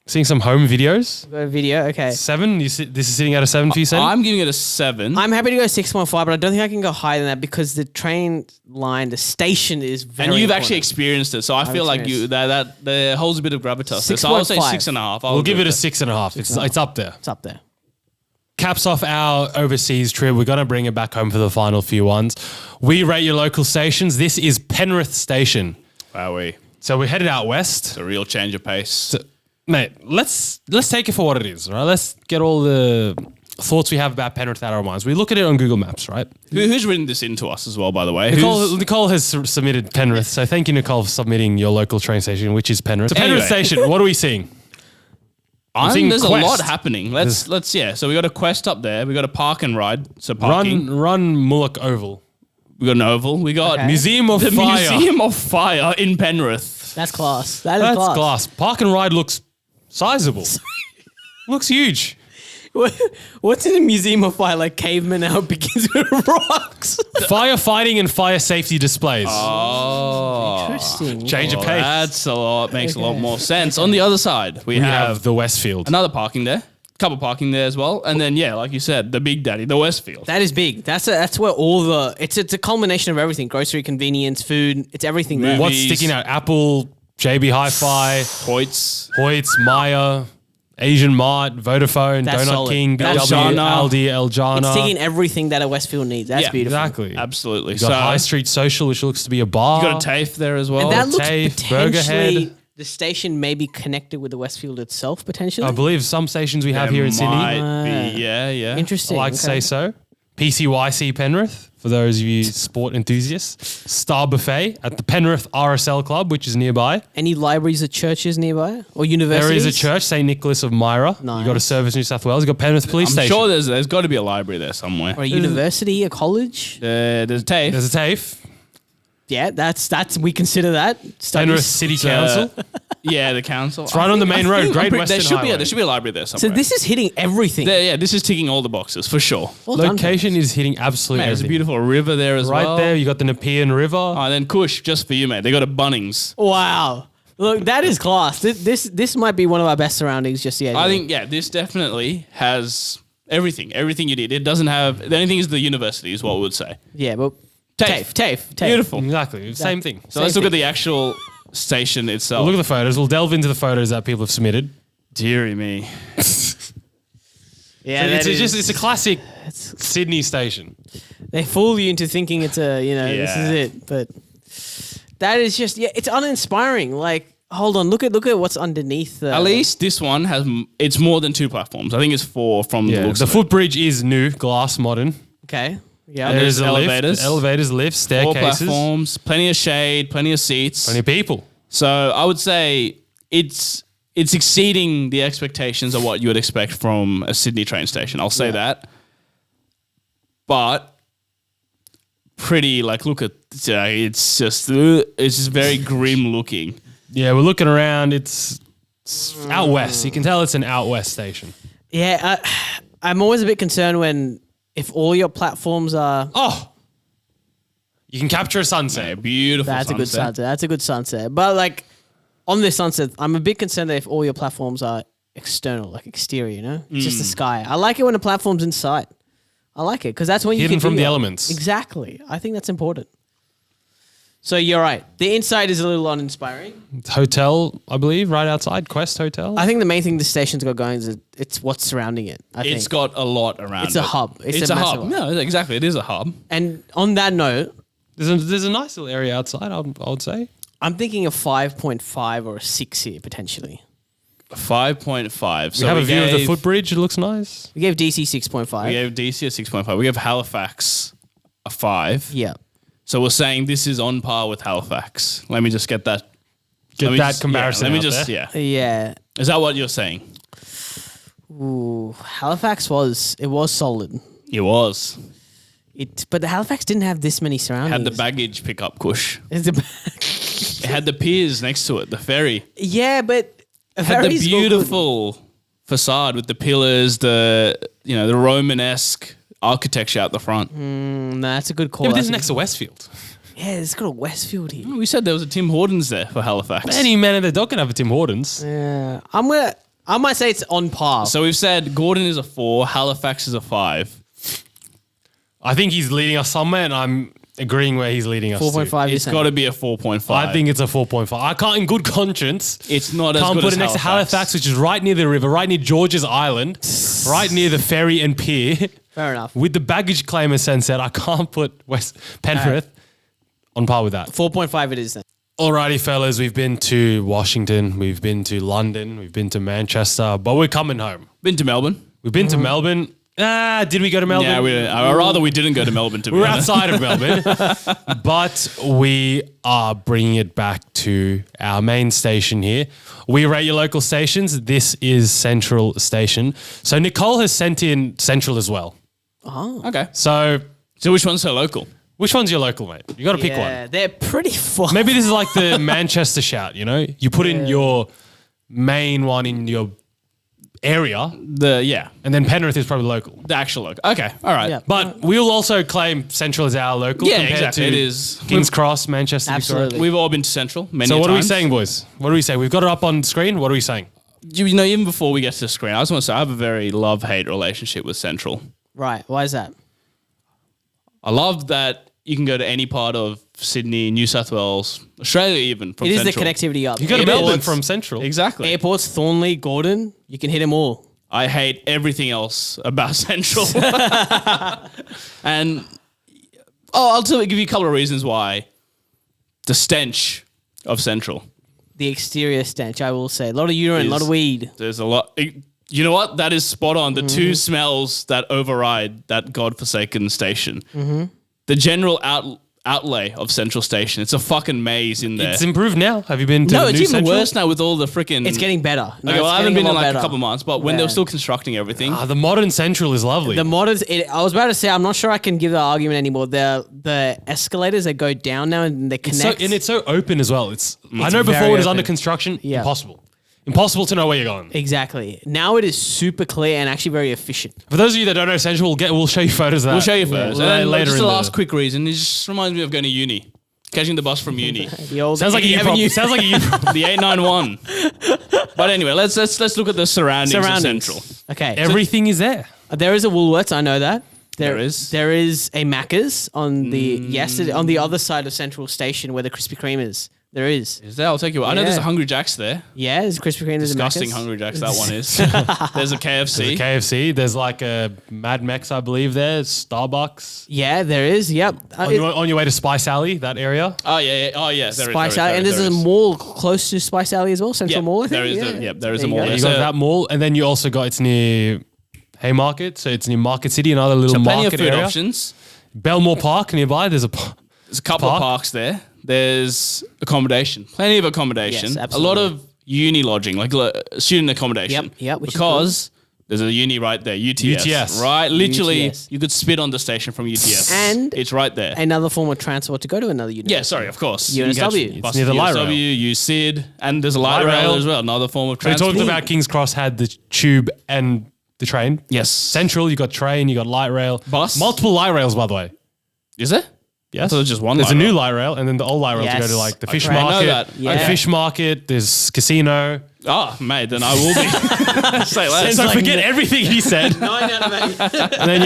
Seeing some home videos. Got a video. Okay. 7. This is sitting at a 7 for you, Sam? I'm giving it a 7. I'm happy to go 6.5, but I don't think I can go higher than that because the train line, the station is very and you've important. actually experienced it, so I feel like you that holds a bit of gravitas. 6.5. So I'll say 6.5. We'll give it a 6.5. It's up there. It's up there. Caps off our overseas trip. We're going to bring it back home for the final few ones. We rate your local stations. This is Penrith Station. Wowee. So we're headed out west. It's a real change of pace. Mate, let's take it for what it is, right? Let's get all the thoughts we have about Penrith out of our minds. We look at it on Google Maps, right? Who's written this into us as well, by the way? Nicole has submitted Penrith, so thank you, Nicole, for submitting your local train station, which is Penrith. So Penrith Anyway. Station, what are we seeing? seeing There's Quest. a lot happening. Let's So we got a Quest up there. We got a park and ride. So parking. Run Mullock Oval. We got an oval. We got Okay. Museum of the Fire. Museum of Fire in Penrith. That's class. That is That's class. glass. Park and ride looks sizable. Looks huge. What's in the Museum of Fire? Like cavemen out begins with rocks. Firefighting and fire safety displays. Oh, Interesting. Change of well, pace. that's a lot. Makes a lot Okay. more sense. On the other side, we We have have the Westfield. another parking there. Couple parking there as well, and then like you said, the Big Daddy, the Westfield. That is big. That's where all the it's a culmination of everything: grocery, convenience, food. It's everything there. What's movies. sticking out? Apple, JB Hi-Fi, Hoyts. Hoyts, Maya, Asian Mart, Vodafone, That's Donut solid. King, That's BW, solid. Aldi, Eljana. It's taking everything that a Westfield needs. That's Yeah, beautiful. Exactly. Absolutely. You got High Street Social, which looks to be a bar. You got a TAFE there as well. And that looks TAFE, potentially Burgerhead. the station may be connected with the Westfield itself potentially. I believe some stations we have here in Sydney. Might be, yeah. I Interesting. like to say so. PCYC Penrith, for those of you sport enthusiasts. Star Buffet at the Penrith RSL Club, which is nearby. Any libraries or churches nearby or There universities? is a church, St. Nicholas of Myra. You got a Nice. Service New South Wales. You got Penrith Police I'm Station. sure there's got to be a library there somewhere. or a university, a college. There's a TAFE. There's a TAFE. Yeah, that's we consider that. Penrith Studies. City Council. Yeah, the council. It's right on the main road, Great there Western should be Highway. there should be a library there So somewhere. this is hitting everything. This is ticking all the boxes for sure. Well done, Location is hitting absolutely Man, there's a everything. beautiful river there as Right well. there, you got the Nepean River. Oh, and then Kush, just for you, mate. They got a Bunnings. Wow. Look, that is class. This might be one of our best surroundings just yet. I think this definitely has everything you need. It doesn't have the only thing is the university is what we would say. Yeah, but TAFE. TAFE. Beautiful. Exactly, same thing. So let's Same look at thing. the actual station itself. Look at the photos. We'll delve into the photos that people have submitted. Deary me. Yeah, It's a classic Sydney station. they fool you into thinking it's this Yeah. is it. But that is just it's uninspiring. Like, hold on, look at what's underneath. At least this one it's more than 2 platforms. I think it's 4 from the looks The of it. footbridge is new, glass, modern. Okay. Yeah. There's a elevators. lift, elevators, lifts, 4 staircases. platforms, plenty of shade, plenty of seats. Plenty of people. So I would say it's exceeding the expectations of what you would expect from a Sydney train station. I'll say that. But pretty look at it's just very grim looking. Yeah, we're looking around. It's out west. You can tell it's an out west station. Yeah. I'm always a bit concerned if all your platforms are. Oh, you can capture a sunset. Yeah, beautiful. That's a good sunset. That's a good sunset. But like on this sunset, I'm a bit concerned that if all your platforms are external, like exterior, you know, it's just the sky. I like it when the platform's inside. I like it because that's when you Hidden can from do the that. elements. Exactly. I think that's important. So you're right. The inside is a little uninspiring. Hotel, I believe, right outside Quest Hotel. I think the main thing the station's got going is it's what's surrounding it. I It's think. got a lot around. It's a it. hub. It's a a massive hub. No, exactly. It is a hub. And on that note, There's a nice little area outside, I would say. I'm thinking a 5.5 or a 6 here potentially. 5.5. We So have a view of the gave- footbridge. It looks nice. We gave DC 6.5. We gave DC a 6.5. We gave Halifax a 5. Yeah. So we're saying this is on par with Halifax. Let me just get that. Get let me that just- comparison Yeah, let me out just, there. yeah. Yeah. Is that what you're saying? Ooh, Halifax was solid. It was. But the Halifax didn't have this many surroundings. Had the baggage pickup cush. It's the It had the piers next to it, the ferry. yeah, but It had the ferries look good. beautiful facade with the pillars, the Romanesque architecture out the front. No, that's a good call. Yeah, but this is That's next to Westfield. yeah, it's got a Westfield here. We said there was a Tim Hortons there for Halifax. Any man in the dog can have a Tim Hortons. Yeah, I might say it's on par. So we've said Gordon is a 4, Halifax is a 5. I think he's leading us somewhere, and I'm agreeing where he's leading us 4.5. It's got to be a 4.5. to. I think it's a 4.5. I can't, in good conscience, it's not as can't good put as it next to Halifax, which is right near the river, right near George's Island, right near the ferry and pier. Fair enough. With the baggage claimer sunset, I can't put West Penrith on par with that. 4.5 it is then. Alrighty, fellas, we've been to Washington, we've been to London, we've been to Manchester, but we're coming home. Been to Melbourne. We've been to Melbourne. Did we go to Melbourne? Yeah, or rather we didn't go to Melbourne to be We're honest. outside of Melbourne, but we are bringing it back to our main station here. We rate your local stations. This is Central Station. So Nicole has sent in Central as well. Okay. So So which one's so local? which one's your local, mate? You got to pick Yeah, one. they're pretty far. Maybe this is like the Manchester shout, you know? You put in your main one in your area, and then Penrith is probably local. The actual local. Okay. All right. Yeah. But we'll also claim Central as our local. Yeah, compared exactly. to It is. King's Cross, Manchester, Victoria. Absolutely. We've all been to Central many So a what are we times. saying, boys? What are we saying? We've got it up on screen. What are we saying? You know, even before we get to the screen, I just want to say I have a very love-hate relationship with Central. Right. Why is that? I love that you can go to any part of Sydney, New South Wales, Australia even from It is Central. the connectivity up. You go to It Melbourne is. from Central. Exactly. Airports, Thornley, Gordon. You can hit them all. I hate everything else about Central. And I'll give you a couple of reasons why. The stench of Central. The exterior stench, I will say. A lot of urine, a lot of weed. There's a lot. You know what? That is spot on. The two smells that override that godforsaken station. The general outlay of Central Station. It's a fucking maze in there. It's improved now. Have you been to No, the it's new even Central? worse now with all the freaking. It's getting better. No, Okay, well, it's I haven't getting been in lot like better. a couple of months, but when they Yeah. were still constructing everything, The modern Central is lovely. The models, I was about to say, I'm not sure I can give the argument anymore. The escalators that go down now and they It's connect. it's so open as well. I know very before it was open. under construction, Yeah. Impossible to know where you're going. Exactly. Now it is super clear and actually very efficient. For those of you that don't know Central, we'll show you photos of that. we'll show you first. Yeah, And then, later just in the the- last quick reason, it just reminds me of going to uni. Catching the bus from uni. The old Sounds like a you Avenue- problem. Sounds like a you problem. The 891. But anyway, let's look at the surroundings of surroundings. Central. Okay. Everything is there. There is a Woolworths, I know that. There is. There is a Macca's on on the other side of Central Station where the Krispy Kreme is. There is. Is there? I'll take you. I know there's a Yeah. Hungry Jack's there. Yeah, there's a Krispy Kreme. There's a Disgusting Macca's. Hungry Jack's that one is. There's a KFC. The KFC. There's like a Mad Mex, I believe. There. Starbucks. Yeah, there is. Yep. On your way to Spice Alley, that area. Oh yeah. Oh yeah. There is, Spice there is, Alley, and there there's a is. mall close to Spice Alley as well. Central Yeah, Mall. I think. there is Yeah. there is There a you mall go. there. You got So- that mall, and then you also got it's near Haymarket, so it's near Market City, another little So plenty of market food area. options. Belmore Park nearby. There's a There's a couple Park. of parks there. There's accommodation. Plenty of accommodation. Yes, a absolutely. lot of uni lodging, like student accommodation. Yep, which is because there's a uni right there, UTS. UTS. Right? Literally, UTS. you could spit on the station from UTS. And it's right there. another form of transport to go to another university. Yeah, sorry, of course. UNSW. You can catch It's bus near to the light rail. UNSW, USyd, and there's a light, Light rail rail. as well, another form of We transport. talked about King's Cross had the tube and the train. Yes. Central, you got train, you got light rail. Bus. Multiple light rails, by the way. Is there? Yes. thought it was just one There's light a new rail. light rail, and then the old light rail to go Yes. to like the fish Okay. I know market. that. Yeah. The fish market, there's casino. Oh, mate, then I will be. Say less. So like forget everything he said. 9 out of 8. And then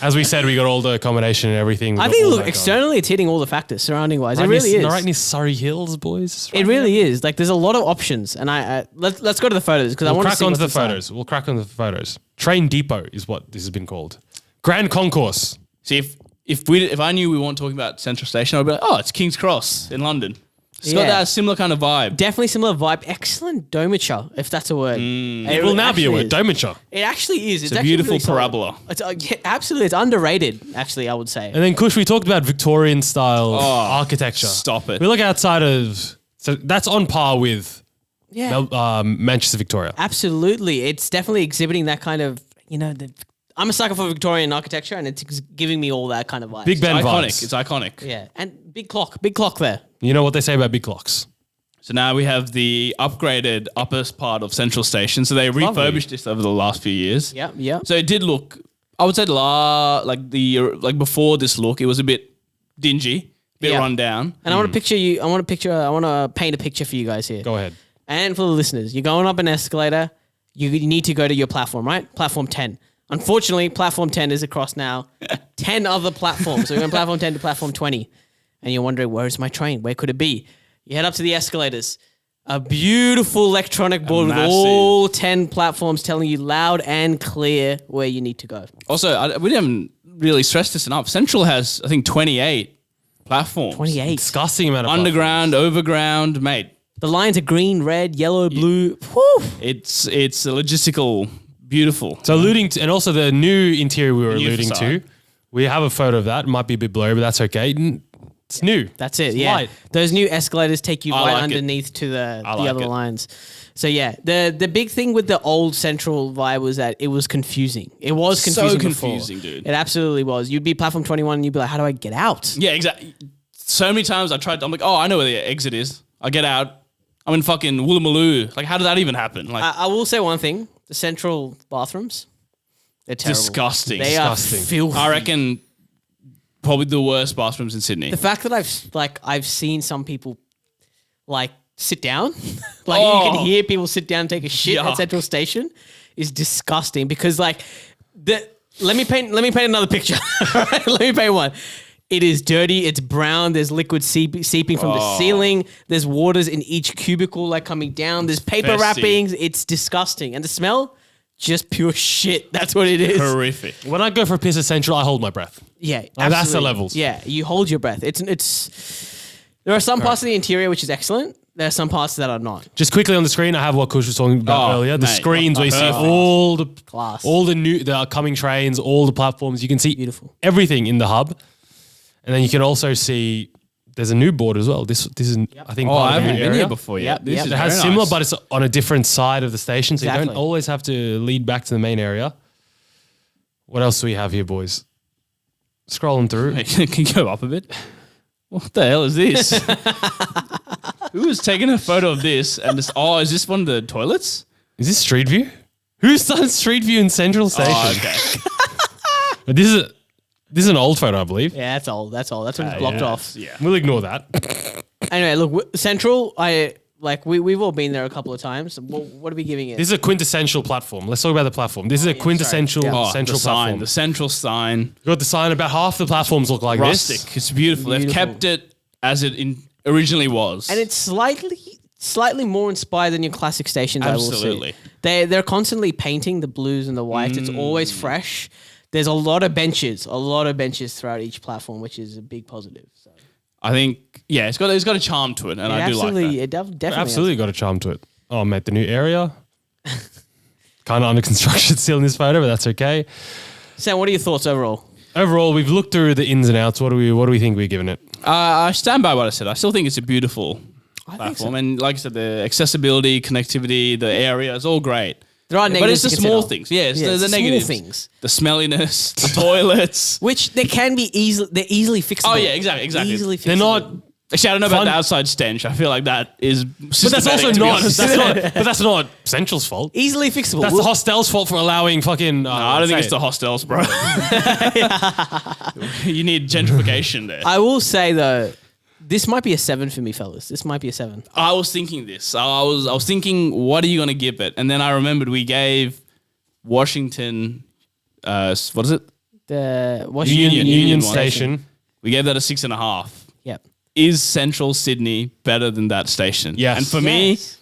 as we said, we got all the accommodation and everything. We I got think, all look, that externally, it's hitting all the factors surrounding wise. It going. really is. Right near Surrey Hills, boys. It really is. Like, there's a lot of options, and let's go to the photos because I We'll want to crack see onto what's the inside. photos. We'll crack onto the photos. Train Depot is what this has been called. Grand Concourse. See, if I knew we weren't talking about Central Station, I'd be like, oh, it's King's Cross in London. It's got Yeah. that similar kind of vibe. Definitely similar vibe. Excellent domature, if that's a word. It will now be a word. actually is. Domature. It actually is. It's a actually beautiful really solid. parabola. It's yeah, absolutely. It's underrated. Actually, I would say. And then Kush, we talked about Victorian style architecture. stop it. We look outside of, so that's on par with Yeah, Manchester, Victoria. absolutely. It's definitely exhibiting that kind of. I'm a sucker for Victorian architecture, and it's giving me all that kind of vibe. Big Ben Iconic. vibes. It's iconic. Yeah, and big clock there. You know what they say about big clocks? So now we have the upgraded upper part of Central Station. So they refurbished this over the last few years. Yeah. So it did look, I would say, like before this look, it was a bit dingy, bit Yeah. run down. And I want to picture you. I want to paint a picture for you guys here. Go ahead. And for the listeners, you're going up an escalator. You need to go to your platform, right? Platform 10. Unfortunately, platform 10 is across now 10 other platforms. So you're on platform 10 to platform 20. And you're wondering, where's my train? Where could it be? You head up to the escalators. A beautiful electronic board with massive- all 10 platforms telling you loud and clear where you need to go. Also, we didn't really stress this enough. Central has, I think, 28 platforms. 28. Disgusting amount of Underground, overground, mate. The lines are green, red, yellow, blue. Whew. It's a logistical, beautiful. So alluding to, and also the new interior we were new alluding facade. to. We have a photo of that. It might be a bit blurry, but that's okay. It's new. That's it. It's Yeah, light. those new escalators take you I right like it. underneath to the like other it. lines. So yeah, the big thing with the old Central vibe was that it was confusing. It was So confusing. before. confusing, dude. It absolutely was. You'd be platform 21 and you'd be like, "How do I get out?" Yeah, exactly. So many times I'm like, oh, I know where the exit is. I get out. I'm in fucking Woolloomooloo. Like, how did that even happen? Like, I will say one thing: the Central bathrooms, they're terrible. disgusting. They Disgusting. are filthy. I reckon probably the worst bathrooms in Sydney. The fact that I've seen some people like sit down, like you Oh. can hear people sit down and take a shit Yuck. at Central Station, is disgusting. Because like let me paint another picture. Alright? Let me paint one. It is dirty. It's brown. There's liquid seeping from the ceiling. There's waters in each cubicle like coming down. There's paper Festy. wrappings. It's disgusting. And the smell, just pure shit. That's what it is. Horrific. When I go for a piss at Central, I hold my breath. Yeah, that's the absolutely. levels. Yeah, you hold your breath. It's. There are some parts of the interior which is excellent. There are some parts that are not. Just quickly on the screen, I have what Kush was talking about Oh, earlier. The mate, screens where you see perfect. all the Class. the upcoming trains, all the platforms. You can see Beautiful. everything in the hub, and then you can also see there's a new board as well. This is I think Oh, part I of the haven't new been area. here before yet. Yep, This yep. is It has very similar, nice. but it's on a different side of the station, so you Exactly. don't always have to lead back to the main area. What else do we have here, boys? Scrolling through. Can you go up a bit? What the hell is this? Who was taking a photo of this? And this? Oh, is this one of the toilets? Is this Street View? Who's done Street View in Central Station? Oh, okay. But this is an old photo, I believe. Yeah, that's old. That's old. That's when it's blocked off. Yeah. We'll ignore that. Anyway, look, Central. We've all been there a couple of times. What are we giving it? This is a quintessential platform. Let's talk about the platform. This is a quintessential sorry. Oh, central the sign, platform. the central sign. You got the sign. About half the platforms look like Rustic. this. It's beautiful. They've Beautiful. kept it as it originally was. And it's slightly more inspired than your classic stations. Absolutely. I will say. They're constantly painting the blues and the whites. It's always fresh. There's a lot of benches throughout each platform, which is a big positive. So I think, yeah, it's got a charm to it, and I do like that. It definitely Absolutely got a charm to it. Oh, mate, the new area. Kind of under construction still in this photo, but that's okay. Sam, what are your thoughts overall? Overall, we've looked through the ins and outs. What do we think we're giving it? I stand by what I said. I still think it's a beautiful think platform, so. and like I said, the accessibility, connectivity, the area is all great. There are But negatives it's the to small consider. things. Yeah, it's Yeah, the it's the small negatives. things. The smelliness, the toilets. Which they can be they're easily fixable. Oh, yeah, exactly. Easily fixable. They're not. Actually, I don't know about Fun- the outside stench. I feel like that is But that's also systematic, to be not. honest. But that's not Central's fault. easily fixable. That's the hostel's fault for allowing fucking. I don't think it's the hostels, bro. You need gentrification there. I will say though, This might be a 7 for me, fellas. This might be a 7. I was thinking this. I was thinking, what are you going to give it? And then I remembered we gave Washington, what is it? The Washington Union one. Station. We gave that a 6.5. Yep. Is Central Sydney better than that station? Yes. And for me, Yes.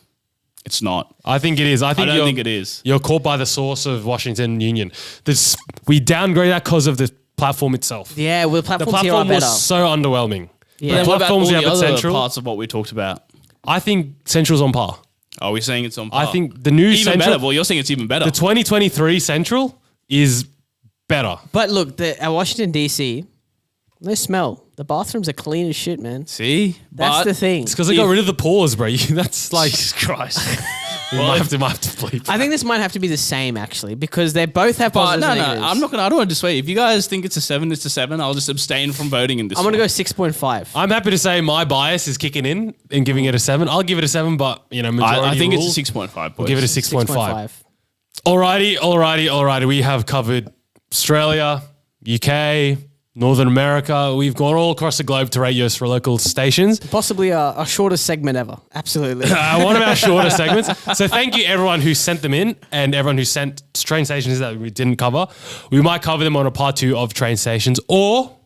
it's not. I think it is. I I think don't think it is. You're caught by the source of Washington Union. We downgrade that because of the platform itself. Yeah, well, The platforms here are platform better. was so underwhelming. Yeah. Then The what about all platforms we the have at other Central, parts of what we talked about? I think Central's on par. Are we saying it's on par? I think the new even Central, better. Well, you're saying it's even better. the 2023 Central is better. But look, at Washington, D.C., no smell. The bathrooms are clean as shit, man. See? That's But- the thing. It's because they got rid of the pause, bro. That's like, Jesus Christ. might have to bleep. I think this might have to be the same, actually, because they both have But positives no, and no, negatives. I don't want to dissuade. If you guys think it's a 7, it's a 7. I'll just abstain from voting in this I'm going to one. go 6.5. I'm happy to say my bias is kicking in and giving it a 7. I'll give it a 7, but majority I think rule, it's a 6.5. We'll give it a 6.5. 6.5. Alrighty. We have covered Australia, UK, Northern America. We've gone all across the globe to rate yours for local stations. Possibly our shortest segment ever. Absolutely. One of our shorter segments. So thank you everyone who sent them in and everyone who sent train stations that we didn't cover. We might cover them on a part 2 of train stations or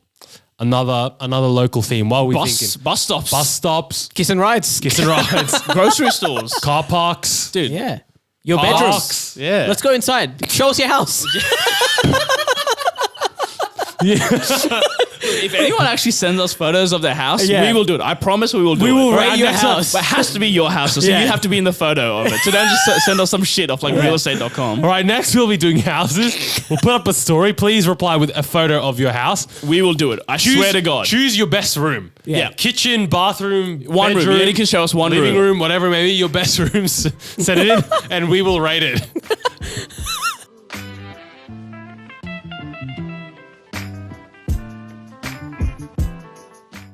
another local theme. While we're thinking Bus stops. bus stops, Kiss and rides. kiss and rides, Grocery stores. car parks, Dude. Yeah. Your Parks. bedrooms. Yeah. Let's go inside. Show us your house. If anyone actually sends us photos of their house, Yeah. we will do it. I promise we will do it. We will Right, rate your next up- house. But it has to be your house. So Yeah. you have to be in the photo of it. So don't just send us some shit off like realestate.com. All right, next we'll be doing houses. We'll put up a story. Please reply with a photo of your house. We will do it. I swear to God. Choose your best room. Yeah. Kitchen, bathroom, One room. bedroom, You only can show us one living room. room, whatever it may be, your best rooms. Send it in and we will rate it.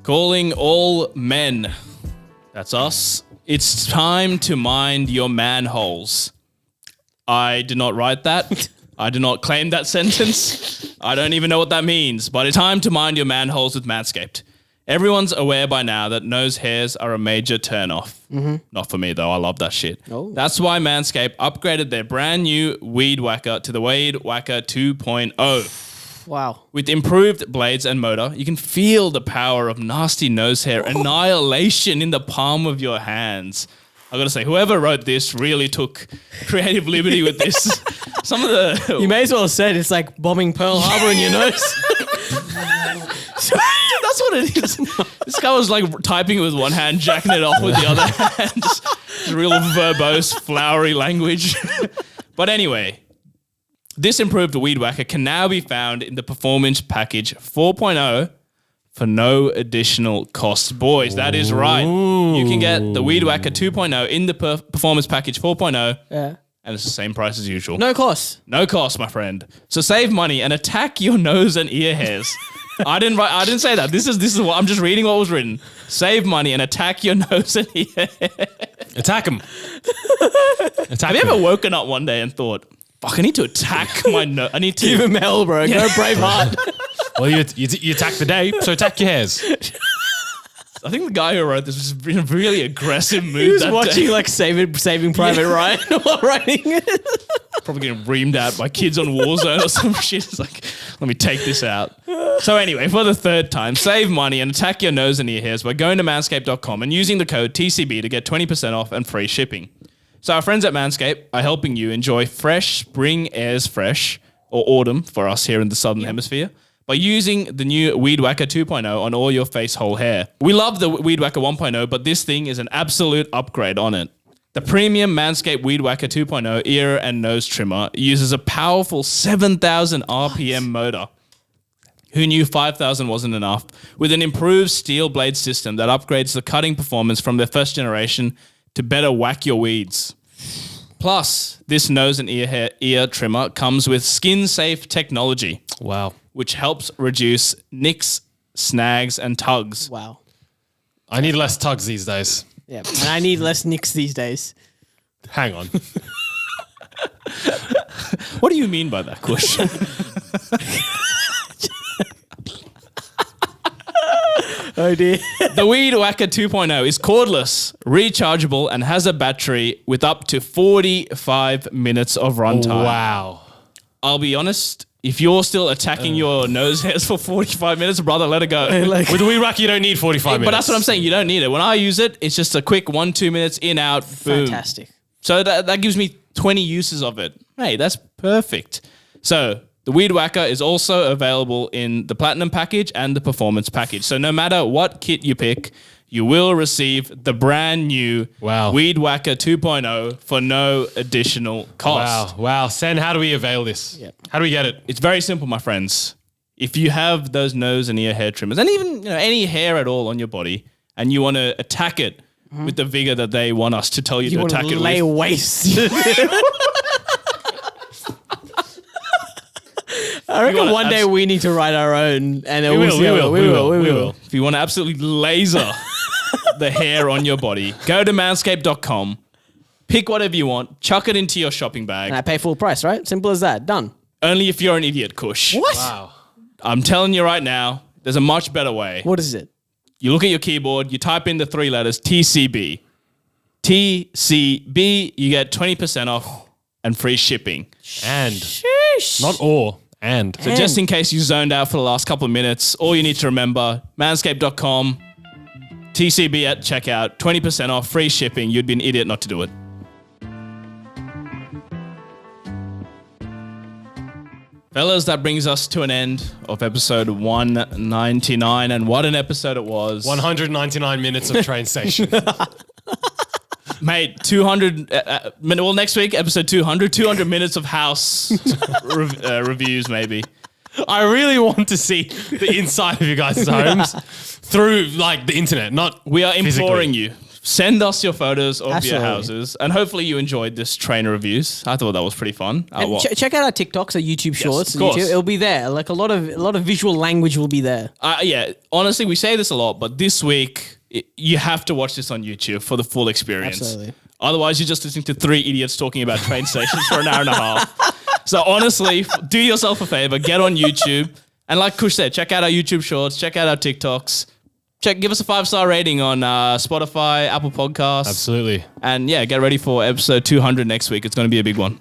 Calling all men. That's us. It's time to mind your manholes. I did not write that. I did not claim that sentence. I don't even know what that means, but it's time to mind your manholes with Manscaped. Everyone's aware by now that nose hairs are a major turnoff. Not for me, though. I love that shit. Oh. That's why Manscaped upgraded their brand new Weed Whacker to the Weed Whacker 2.0. Wow. With improved blades and motor, you can feel the power of nasty nose hair annihilation in the palm of your hands. I gotta say, whoever wrote this really took creative liberty with this. Some of the You may as well have said it's like bombing Pearl Harbor in your nose. that's what it is. This guy was like typing it with one hand, jacking it off with the other hand. Just real verbose, flowery language. But anyway, this improved Weed Whacker can now be found in the Performance Package 4.0 for no additional cost. Boys, that is right. You can get the Weed Whacker 2.0 in the Performance Package 4.0 Yeah. and it's the same price as usual. No cost. No cost, my friend. So save money and attack your nose and ear hairs. I didn't say that. This is what I'm just reading what was written. Save money and attack your nose and ear hairs. Attack them. Have you ever woken up one day and thought, fuck, I need to attack my nose. I need to. Give him hell, bro. Go Braveheart. Well, you attack the day, so attack your hairs. I think the guy who wrote this was in a really aggressive mood. He was that watching day. like Saving Private Ryan while writing it. Probably getting reamed out by kids on Warzone or some shit. It's like, let me take this out. So anyway, for the third time, save money and attack your nose and ear hairs by going to manscaped.com and using the code TCB to get 20% off and free shipping. So our friends at Manscaped are helping you enjoy fresh spring airs fresh, or autumn for us here in the Southern Hemisphere, by using the new Weed Whacker 2.0 on all your face hole hair. We love the Weed Whacker 1.0, but this thing is an absolute upgrade on it. The premium Manscaped Weed Whacker 2.0 ear and nose trimmer uses a powerful 7,000 RPM motor. Who knew 5,000 wasn't enough? With an improved steel blade system that upgrades the cutting performance from their first generation to better whack your weeds. Plus, this nose and ear trimmer comes with skin-safe technology, Wow. which helps reduce nicks, snags, and tugs. Wow. I need less tugs these days. Yeah. And I need less nicks these days. Hang on. What do you mean by that question? Oh dear. The Weed Whacker 2.0 is cordless, rechargeable, and has a battery with up to 45 minutes of runtime. Wow. I'll be honest, if you're still attacking your nose hairs for 45 minutes, brother, let it go. Like, With the Weed Whacker, you don't need 45 minutes. But that's what I'm saying. You don't need it. When I use it, it's just a quick 1-2 minutes in, out, boom. fantastic. So that gives me 20 uses of it. Hey, that's perfect. So the Weed Whacker is also available in the Platinum package and the Performance package. So no matter what kit you pick, you will receive the brand new Wow. Weed Whacker 2.0 for no additional cost. Wow. Sen, how do we avail this? Yep. How do we get it? It's very simple, my friends. If you have those nose and ear hair trimmers, and even any hair at all on your body, and you want to attack it with the vigor that they want us to tell you, You to want attack to it lay with, waste. I reckon wanna one day we need to write our own, and we will. If you want to absolutely laser the hair on your body, go to manscaped.com, pick whatever you want, chuck it into your shopping bag. And I pay full price, right? Simple as that. Done. Only if you're an idiot, Kush. What? Wow. I'm telling you right now, there's a much better way. What is it? You look at your keyboard, you type in the 3 letters TCB. TCB, you get 20% off and free shipping. And. Sheesh. Not or. And. So just in case you zoned out for the last couple of minutes, all you need to remember, manscaped.com, TCB at checkout, 20% off, free shipping. You'd be an idiot not to do it. Fellas, that brings us to an end of episode 199, and what an episode it was. 199 minutes of train station. Mate, 200, next week, episode 200, 200 minutes of house reviews maybe. I really want to see the inside of you guys' homes through like the internet, not We are physically. imploring you. Send us your photos of Absolutely. your houses, and hopefully you enjoyed this trainer reviews. I thought that was pretty fun. And check out our TikToks, our YouTube Shorts. of course. YouTube. It'll be there. Like a lot of visual language will be there. Yeah, honestly, we say this a lot, but this week you have to watch this on YouTube for the full experience. Absolutely. Otherwise, you're just listening to 3 idiots talking about train stations for an hour and a half. So honestly, do yourself a favor, get on YouTube, and like Kush said, check out our YouTube Shorts, check out our TikToks. Give us a 5-star rating on Spotify, Apple Podcasts. Absolutely. And yeah, get ready for episode 200 next week. It's going to be a big one.